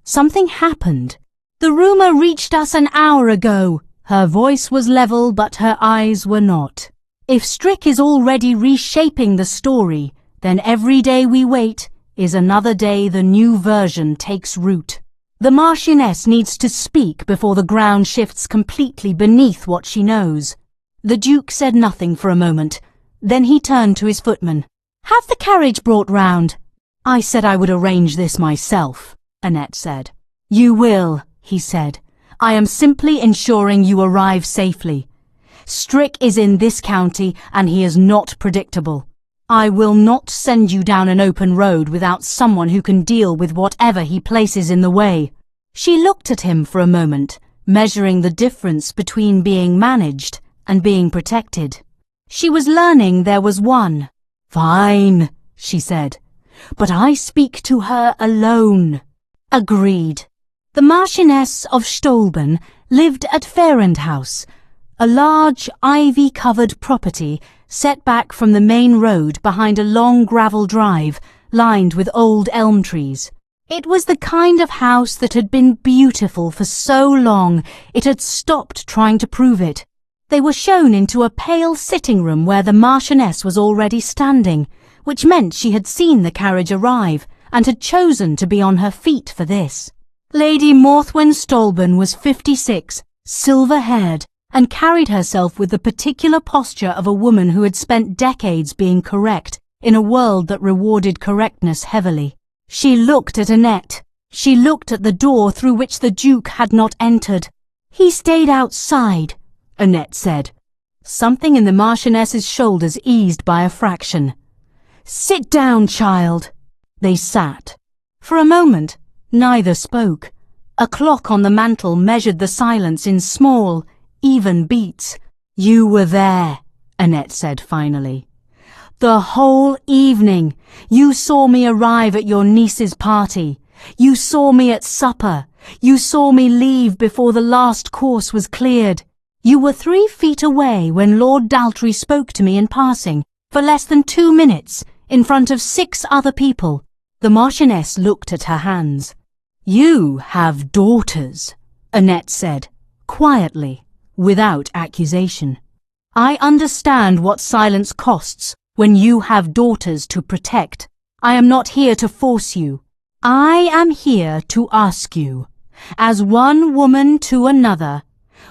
"Something happened. The rumour reached us an hour ago." Her voice was level, but her eyes were not. "If Strick is already reshaping the story, then every day we wait is another day the new version takes root. The Marchioness needs to speak before the ground shifts completely beneath what she knows." The Duke said nothing for a moment. Then he turned to his footman. "Have the carriage brought round." "I said I would arrange this myself," Anette said. "You will," he said. "I am simply ensuring you arrive safely. Strick is in this county and he is not predictable. I will not send you down an open road without someone who can deal with whatever he places in the way." She looked at him for a moment, measuring the difference between being managed and being protected. She was learning there was one. "Fine," she said, "but I speak to her alone." Agreed. The Marchioness of Stolben lived at Farrand House, a large ivy-covered property set back from the main road behind a long gravel drive lined with old elm trees. It was the kind of house that had been beautiful for so long it had stopped trying to prove it. They were shown into a pale sitting room where the Marchioness was already standing, which meant she had seen the carriage arrive and had chosen to be on her feet for this. Lady Morthwyn Stolben was 56, silver-haired, and carried herself with the particular posture of a woman who had spent decades being correct in a world that rewarded correctness heavily. She looked at Anette. She looked at the door through which the Duke had not entered. "He stayed outside," Anette said. Something in the Marchioness's shoulders eased by a fraction. "Sit down, child." They sat. For a moment, neither spoke. A clock on the mantel measured the silence in small, even beats. "You were there," Anette said finally. "The whole evening. You saw me arrive at your niece's party. You saw me at supper. You saw me leave before the last course was cleared. You were 3 feet away when Lord Daltrey spoke to me in passing, for less than 2 minutes, in front of 6 other people." The Marchioness looked at her hands. "You have daughters," Anette said, quietly, without accusation. "I understand what silence costs when you have daughters to protect. I am not here to force you. I am here to ask you, as one woman to another,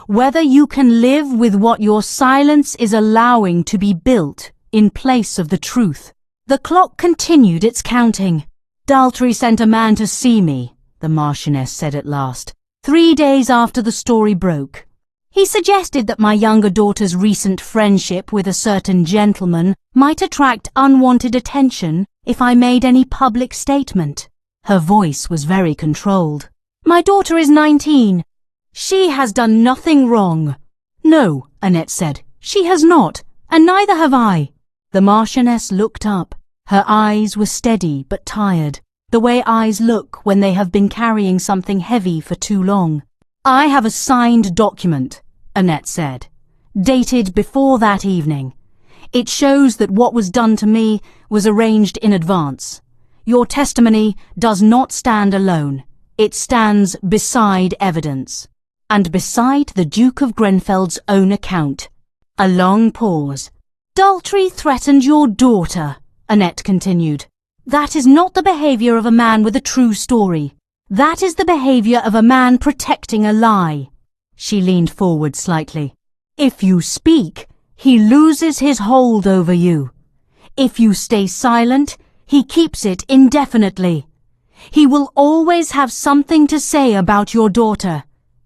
whether you can live with what your silence is allowing to be built in place of the truth." The clock continued its counting. "Daltrey sent a man to see me," the Marchioness said at last, 3 days after the story broke. "He suggested that my younger daughter's recent friendship with a certain gentleman might attract unwanted attention if I made any public statement." Her voice was very controlled. "My daughter is 19. She has done nothing wrong." "No," Anette said, "she has not, and neither have I." The Marchioness looked up. Her eyes were steady but tired, the way eyes look when they have been carrying something heavy for too long. "I have a signed document," Anette said, "dated before that evening. It shows that what was done to me was arranged in advance. Your testimony does not stand alone. It stands beside evidence, and beside the Duke of Grenfeld's own account." A long pause. "Daltrey threatened your daughter," Anette continued. "That is not the behaviour of a man with a true story. That is the behaviour of a man protecting a lie." She leaned forward slightly. "If you speak, he loses his hold over you. If you stay silent, he keeps it indefinitely. He will always have something to say about your daughter.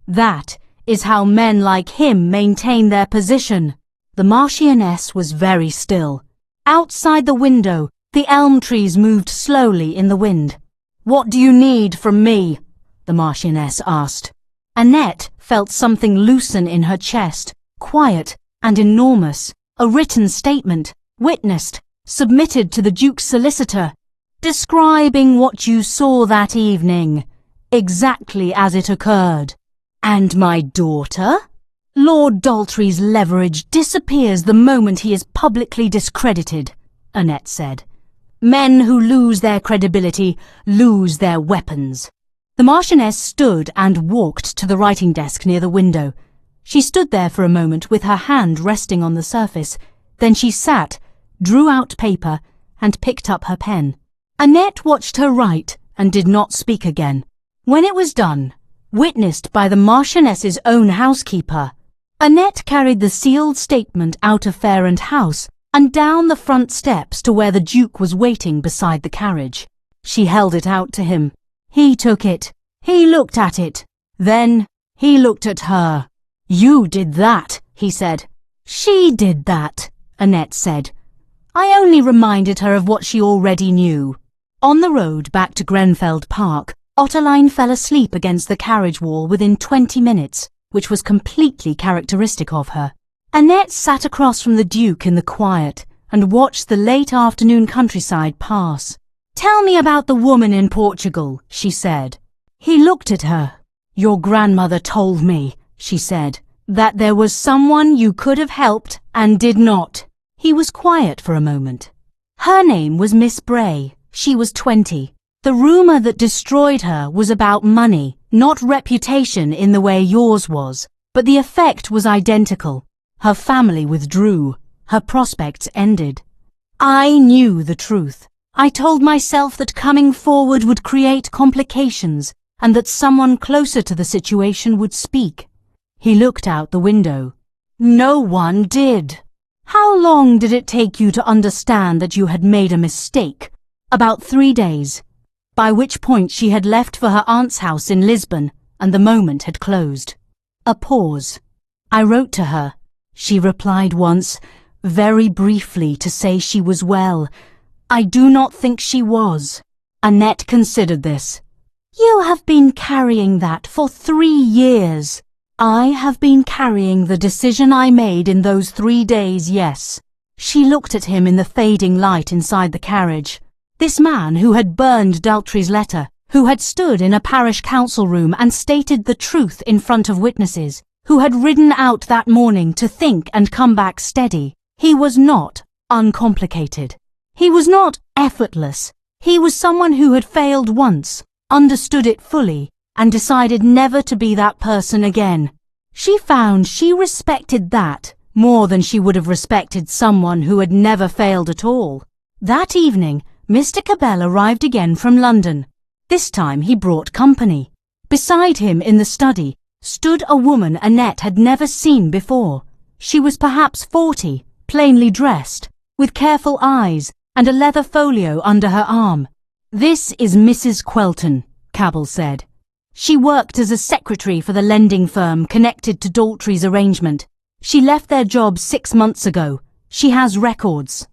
That is how men like him maintain their position." The Marchioness was very still. Outside the window, the elm trees moved slowly in the wind. "What do you need from me?" the Marchioness asked. Anette felt something loosen in her chest, quiet and enormous, a written statement, witnessed, submitted to the Duke's solicitor, describing what you saw that evening, exactly as it occurred. And my daughter? Lord Daltrey's leverage disappears the moment he is publicly discredited, Anette said. Men who lose their credibility lose their weapons. The Marchioness stood and walked to the writing desk near the window. She stood there for a moment with her hand resting on the surface. Then she sat, drew out paper, and picked up her pen. Anette watched her write and did not speak again. When it was done, witnessed by the Marchioness's own housekeeper, Anette carried the sealed statement out of Farrand House and down the front steps to where the Duke was waiting beside the carriage. She held it out to him. He took it. He looked at it. Then he looked at her. "You did that," he said. "She did that," Anette said. I only reminded her of what she already knew. On the road back to Grenfeld Park, Ottoline fell asleep against the carriage wall within 20 minutes, which was completely characteristic of her. Anette sat across from the Duke in the quiet and watched the late afternoon countryside pass. "Tell me about the woman in Portugal," she said. He looked at her. "Your grandmother told me," she said, "that there was someone you could have helped and did not." He was quiet for a moment. "Her name was Miss Bray. She was 20. The rumour that destroyed her was about money, not reputation in the way yours was, but the effect was identical. Her family withdrew. Her prospects ended. I knew the truth. I told myself that coming forward would create complications and that someone closer to the situation would speak." He looked out the window. "No one did. How long did it take you to understand that you had made a mistake?" "About 3 days, by which point she had left for her aunt's house in Lisbon and the moment had closed." A pause. "I wrote to her. She replied once, very briefly, to say she was well. I do not think she was." Anette considered this. "You have been carrying that for 3 years." "I have been carrying the decision I made in those 3 days, yes." She looked at him in the fading light inside the carriage. This man who had burned Daltrey's letter, who had stood in a parish council room and stated the truth in front of witnesses, who had ridden out that morning to think and come back steady. He was not uncomplicated. He was not effortless. He was someone who had failed once, understood it fully, and decided never to be that person again. She found she respected that more than she would have respected someone who had never failed at all. That evening, Mr. Cabell arrived again from London. This time he brought company. Beside him in the study stood a woman Anette had never seen before. She was perhaps 40, plainly dressed, with careful eyes and a leather folio under her arm. "This is Mrs. Quelton," Cabell said. "She worked as a secretary for the lending firm connected to Daltrey's arrangement. She left their job 6 months ago. She has records."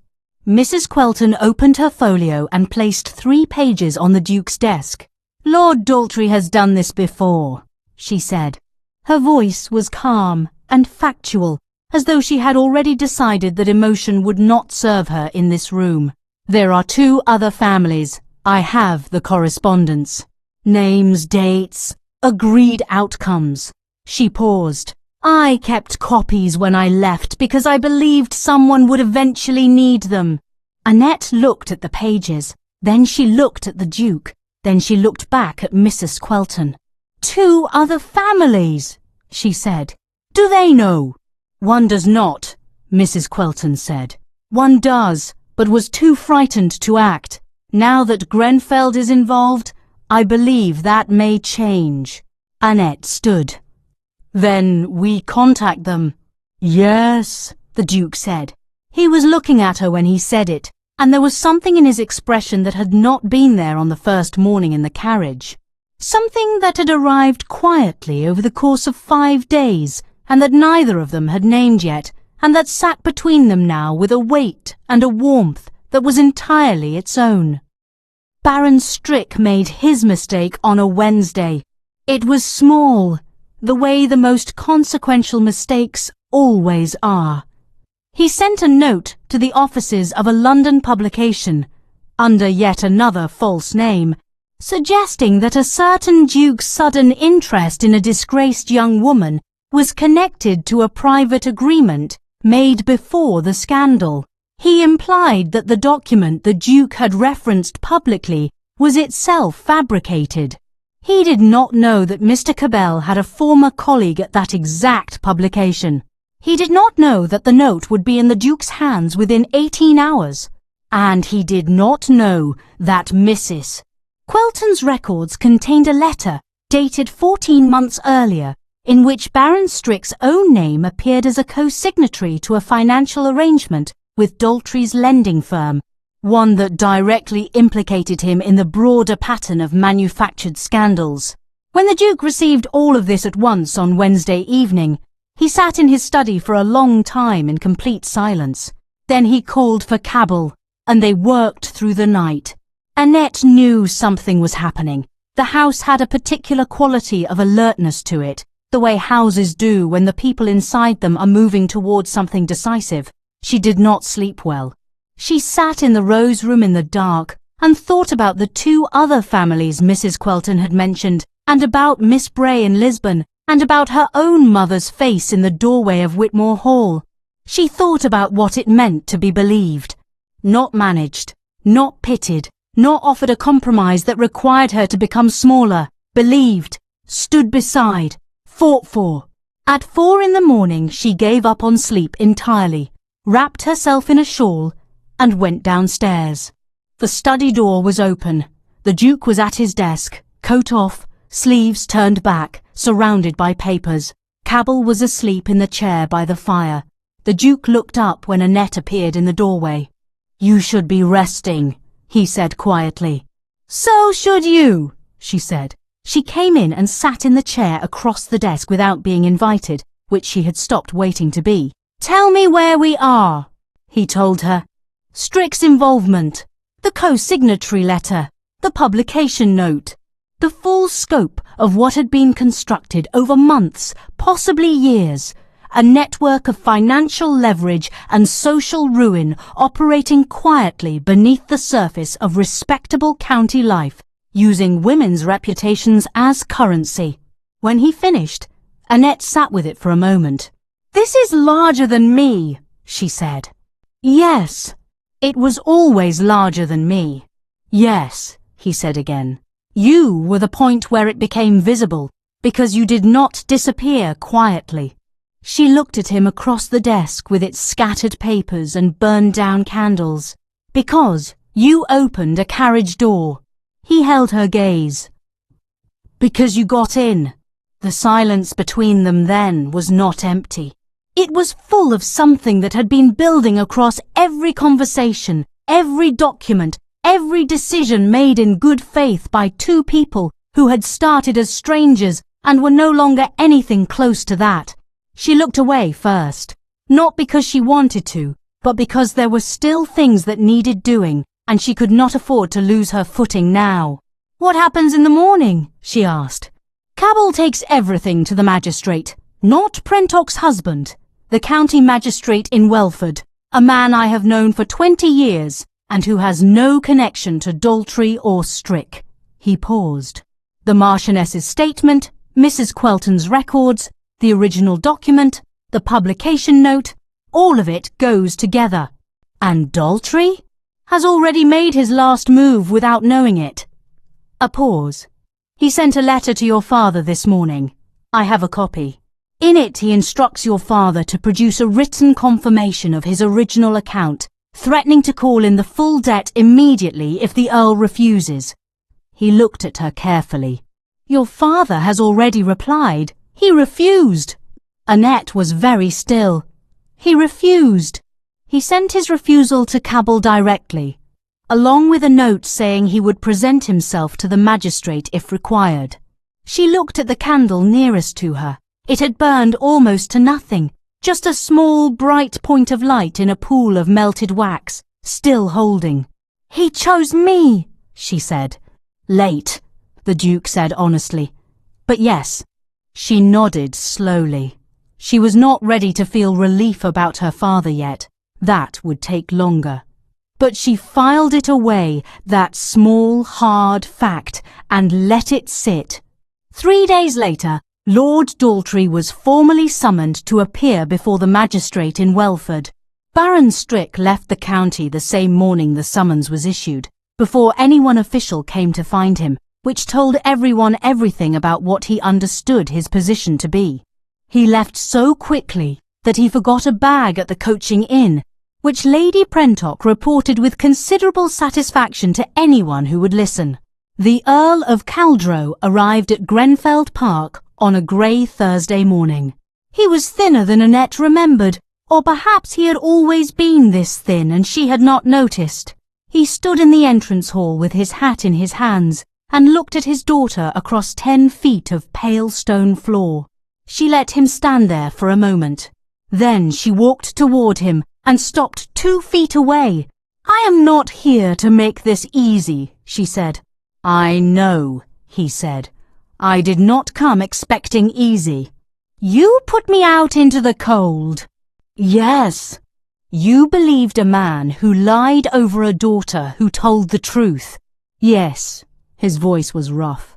Mrs. Quelton opened her folio and placed 3 pages on the Duke's desk. "Lord Daltrey has done this before," she said. Her voice was calm and factual, as though she had already decided that emotion would not serve her in this room. "There are 2 other families. I have the correspondence. Names, dates, agreed outcomes." She paused. "I kept copies when I left because I believed someone would eventually need them." Anette looked at the pages. Then she looked at the Duke. Then she looked back at Mrs. Quelton. "2 other families," she said. "Do they know?" "One does not," Mrs. Quelton said. "One does, but was too frightened to act. Now that Grenfeld is involved, I believe that may change." Anette stood. "Then we contact them." "Yes," the Duke said. He was looking at her when he said it, and there was something in his expression that had not been there on the first morning in the carriage. Something that had arrived quietly over the course of 5 days, and that neither of them had named yet, and that sat between them now with a weight and a warmth that was entirely its own. Baron Strick made his mistake on a Wednesday. It was small, the way the most consequential mistakes always are. He sent a note to the offices of a London publication, under yet another false name, suggesting that a certain duke's sudden interest in a disgraced young woman was connected to a private agreement made before the scandal. He implied that the document the Duke had referenced publicly was itself fabricated. He did not know that Mr. Cabell had a former colleague at that exact publication. He did not know that the note would be in the Duke's hands within 18 hours. And he did not know that Mrs. Quelton's records contained a letter dated 14 months earlier in which Baron Strick's own name appeared as a co-signatory to a financial arrangement with Daltrey's lending firm, one that directly implicated him in the broader pattern of manufactured scandals. When the Duke received all of this at once on Wednesday evening, he sat in his study for a long time in complete silence. Then he called for Cabell, and they worked through the night. Annette knew something was happening. The house had a particular quality of alertness to it, the way houses do when the people inside them are moving towards something decisive. She did not sleep well. She sat in the rose room in the dark and thought about the two other families Mrs. Quelton had mentioned, and about Miss Bray in Lisbon, and about her own mother's face in the doorway of Whitmore Hall. She thought about what it meant to be believed. Not managed, not pitied, not offered a compromise that required her to become smaller, believed, stood beside, fought for. At 4 in the morning she gave up on sleep entirely, wrapped herself in a shawl, and went downstairs. The study door was open. The Duke was at his desk, coat off, sleeves turned back, surrounded by papers. Cabell was asleep in the chair by the fire. The Duke looked up when Annette appeared in the doorway. "You should be resting," he said quietly. "So should you," she said. She came in and sat in the chair across the desk without being invited, which she had stopped waiting to be. "Tell me where we are," he told her. Strick's involvement, the co-signatory letter, the publication note, the full scope of what had been constructed over months, possibly years, a network of financial leverage and social ruin operating quietly beneath the surface of respectable county life, using women's reputations as currency. When he finished, Annette sat with it for a moment. "This is larger than me," she said. "Yes, it was always larger than me." "Yes," he said again. "You were the point where it became visible, because you did not disappear quietly." She looked at him across the desk with its scattered papers and burned-down candles. "Because you opened a carriage door." He held her gaze. "Because you got in." The silence between them then was not empty. It was full of something that had been building across every conversation, every document, every decision made in good faith by two people who had started as strangers and were no longer anything close to that. She looked away first, not because she wanted to, but because there were still things that needed doing, and she could not afford to lose her footing now. "What happens in the morning?" she asked. "Cabell takes everything to the magistrate, not Prentock's husband, the county magistrate in Welford, a man I have known for 20 years, and who has no connection to Daltrey or Strick." He paused. "The Marchioness's statement, Mrs. Quelton's records, the original document, the publication note, all of it goes together. And Daltrey has already made his last move without knowing it." A pause. "He sent a letter to your father this morning. I have a copy. In it he instructs your father to produce a written confirmation of his original account, threatening to call in the full debt immediately if the Earl refuses." He looked at her carefully. "Your father has already replied. He refused." Annette was very still. "He refused." He sent his refusal to Cabell directly, along with a note saying he would present himself to the magistrate if required. She looked at the candle nearest to her. It had burned almost to nothing, just a small, bright point of light in a pool of melted wax, still holding. "He chose me," she said. "Late," the Duke said honestly. "But yes." She nodded slowly. She was not ready to feel relief about her father yet. That would take longer. But she filed it away, that small, hard fact, and let it sit. 3 days later, Lord Daltrey was formally summoned to appear before the magistrate in Welford. Baron Strick left the county the same morning the summons was issued, before anyone official came to find him, which told everyone everything about what he understood his position to be. He left so quickly that he forgot a bag at the coaching inn, which Lady Prentock reported with considerable satisfaction to anyone who would listen. The Earl of Caldrow arrived at Grenfeld Park on a grey Thursday morning. He was thinner than Anette remembered, or perhaps he had always been this thin and she had not noticed. He stood in the entrance hall with his hat in his hands and looked at his daughter across 10 feet of pale stone floor. She let him stand there for a moment. Then she walked toward him and stopped 2 feet away. "I am not here to make this easy," she said. "I know," he said. "I did not come expecting easy." "You put me out into the cold." "Yes." "You believed a man who lied over a daughter who told the truth." "Yes." His voice was rough.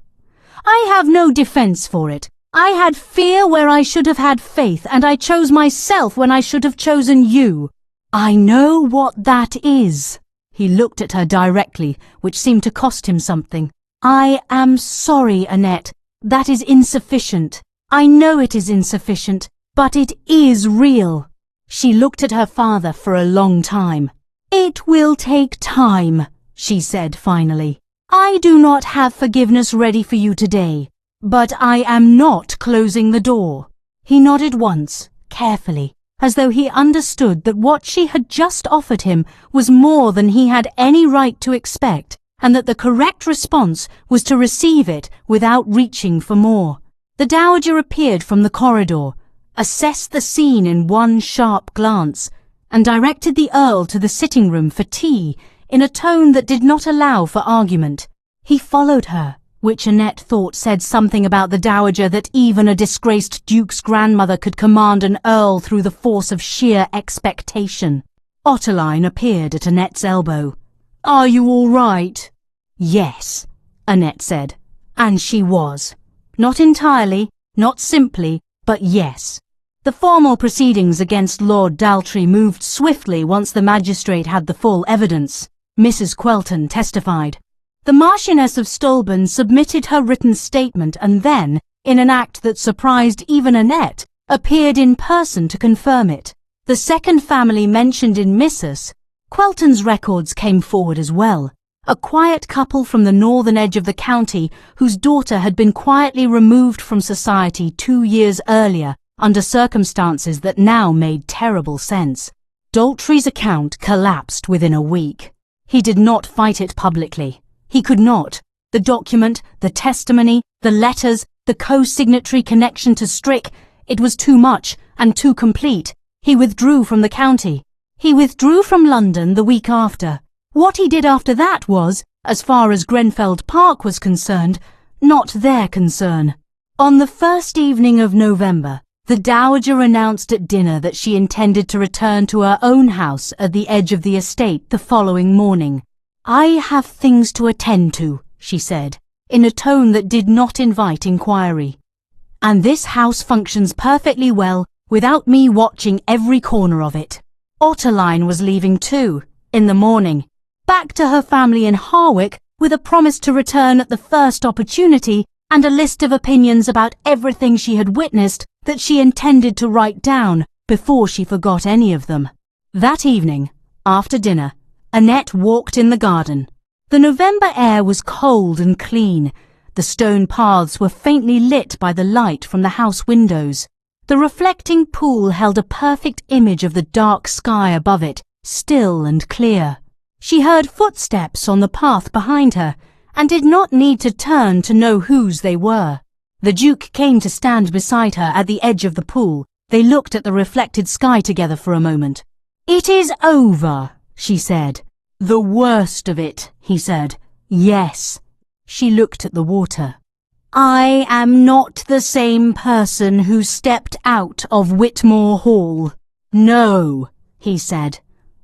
"I have no defense for it. I had fear where I should have had faith, and I chose myself when I should have chosen you. I know what that is." He looked at her directly, which seemed to cost him something. "I am sorry, Anette. That is insufficient. I know it is insufficient, but it is real." She looked at her father for a long time. "It will take time," she said finally. "I do not have forgiveness ready for you today, but I am not closing the door." He nodded once, carefully, as though he understood that what she had just offered him was more than he had any right to expect, and that the correct response was to receive it without reaching for more. The dowager appeared from the corridor, assessed the scene in one sharp glance, and directed the Earl to the sitting room for tea in a tone that did not allow for argument. He followed her, which Anette thought said something about the dowager that even a disgraced duke's grandmother could command an earl through the force of sheer expectation. Ottoline appeared at Annette's elbow. "Are you all right?" "Yes," Anette said, and she was. Not entirely, not simply, but yes. The formal proceedings against Lord Daltrey moved swiftly once the magistrate had the full evidence. Mrs. Quelton testified. The Marchioness of Stolburn submitted her written statement and then, in an act that surprised even Anette, appeared in person to confirm it. The second family mentioned in Missus Quelton's records came forward as well. A quiet couple from the northern edge of the county whose daughter had been quietly removed from society 2 years earlier under circumstances that now made terrible sense. Daltrey's account collapsed within a week. He did not fight it publicly. He could not. The document, the testimony, the letters, the co-signatory connection to Strick, it was too much and too complete. He withdrew from the county. He withdrew from London the week after. What he did after that was, as far as Grenfeld Park was concerned, not their concern. On the first evening of November, the dowager announced at dinner that she intended to return to her own house at the edge of the estate the following morning. "I have things to attend to," she said, in a tone that did not invite inquiry. "And this house functions perfectly well without me watching every corner of it." Ottoline was leaving too, in the morning, back to her family in Harwick with a promise to return at the first opportunity and a list of opinions about everything she had witnessed that she intended to write down before she forgot any of them. That evening, after dinner, Anette walked in the garden. The November air was cold and clean. The stone paths were faintly lit by the light from the house windows. The reflecting pool held a perfect image of the dark sky above it, still and clear. She heard footsteps on the path behind her, and did not need to turn to know whose they were. The Duke came to stand beside her at the edge of the pool. They looked at the reflected sky together for a moment. "It is over," she said. "The worst of it," he said. "Yes." She looked at the water. I am not the same person who stepped out of Whitmore Hall. No, he said,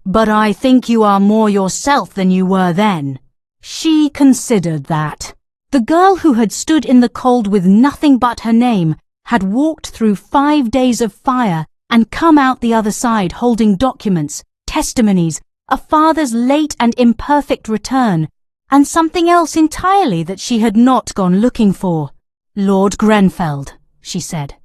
but I think you are more yourself than you were then. She considered that. The girl who had stood in the cold with nothing but her name had walked through 5 days of fire and come out the other side holding documents, testimonies, a father's late and imperfect return, and something else entirely that she had not gone looking for. Lord Grenfeld, she said.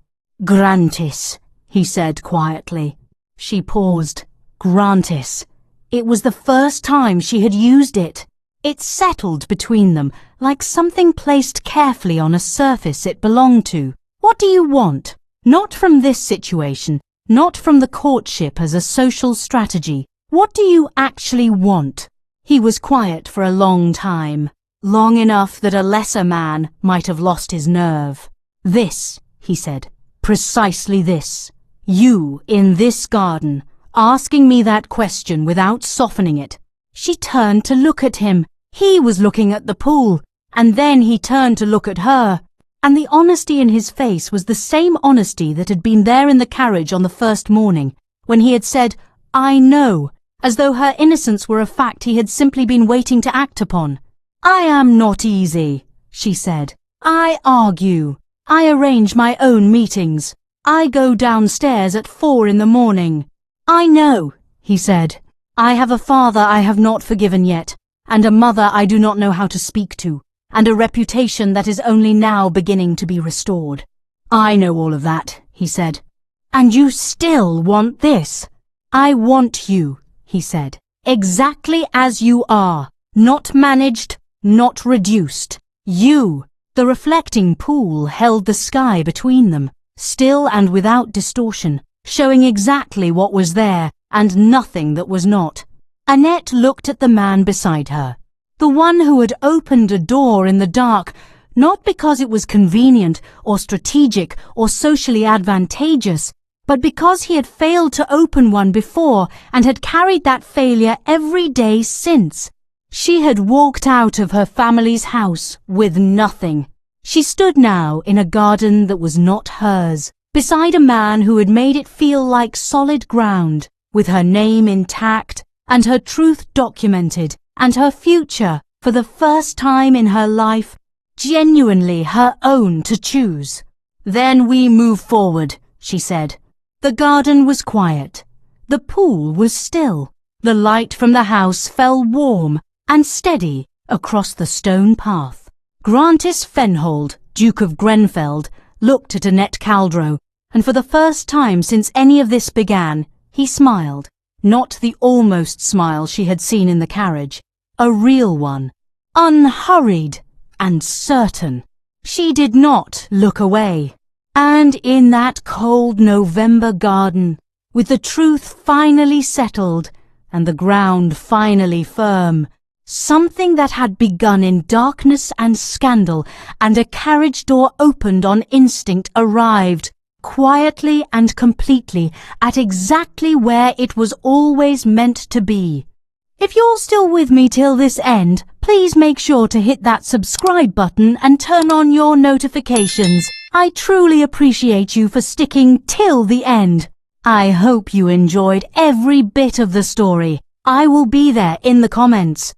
Grantis, he said quietly. She paused. Grantis. It was the first time she had used it. It settled between them like something placed carefully on a surface it belonged to. What do you want? Not from this situation, not from the courtship as a social strategy. What do you actually want? He was quiet for a long time, long enough that a lesser man might have lost his nerve. This, he said, precisely this. You, in this garden, asking me that question without softening it. She turned to look at him. He was looking at the pool, and then he turned to look at her. And the honesty in his face was the same honesty that had been there in the carriage on the first morning, when he had said, I know, as though her innocence were a fact he had simply been waiting to act upon. I am not easy, she said. I argue. I arrange my own meetings. I go downstairs at 4 in the morning. I know, he said. I have a father I have not forgiven yet, and a mother I do not know how to speak to, and a reputation that is only now beginning to be restored. I know all of that, he said. And you still want this? I want you, he said, exactly as you are, not managed, not reduced. You. The reflecting pool held the sky between them, still and without distortion, showing exactly what was there and nothing that was not. Anette looked at the man beside her, the one who had opened a door in the dark, not because it was convenient or strategic or socially advantageous, but because he had failed to open one before and had carried that failure every day since. She had walked out of her family's house with nothing. She stood now in a garden that was not hers, beside a man who had made it feel like solid ground, with her name intact and her truth documented, and her future, for the first time in her life, genuinely her own to choose. Then we move forward, she said. The garden was quiet. The pool was still. The light from the house fell warm and steady across the stone path. Grantis Fenhold, Duke of Grenfeld, looked at Anette Caldrow, and for the first time since any of this began, he smiled. Not the almost smile she had seen in the carriage, a real one, unhurried and certain. She did not look away. And in that cold November garden, with the truth finally settled and the ground finally firm, something that had begun in darkness and scandal and a carriage door opened on instinct arrived, quietly and completely, at exactly where it was always meant to be. If you're still with me till this end, please make sure to hit that subscribe button and turn on your notifications. I truly appreciate you for sticking till the end. I hope you enjoyed every bit of the story. I will be there in the comments.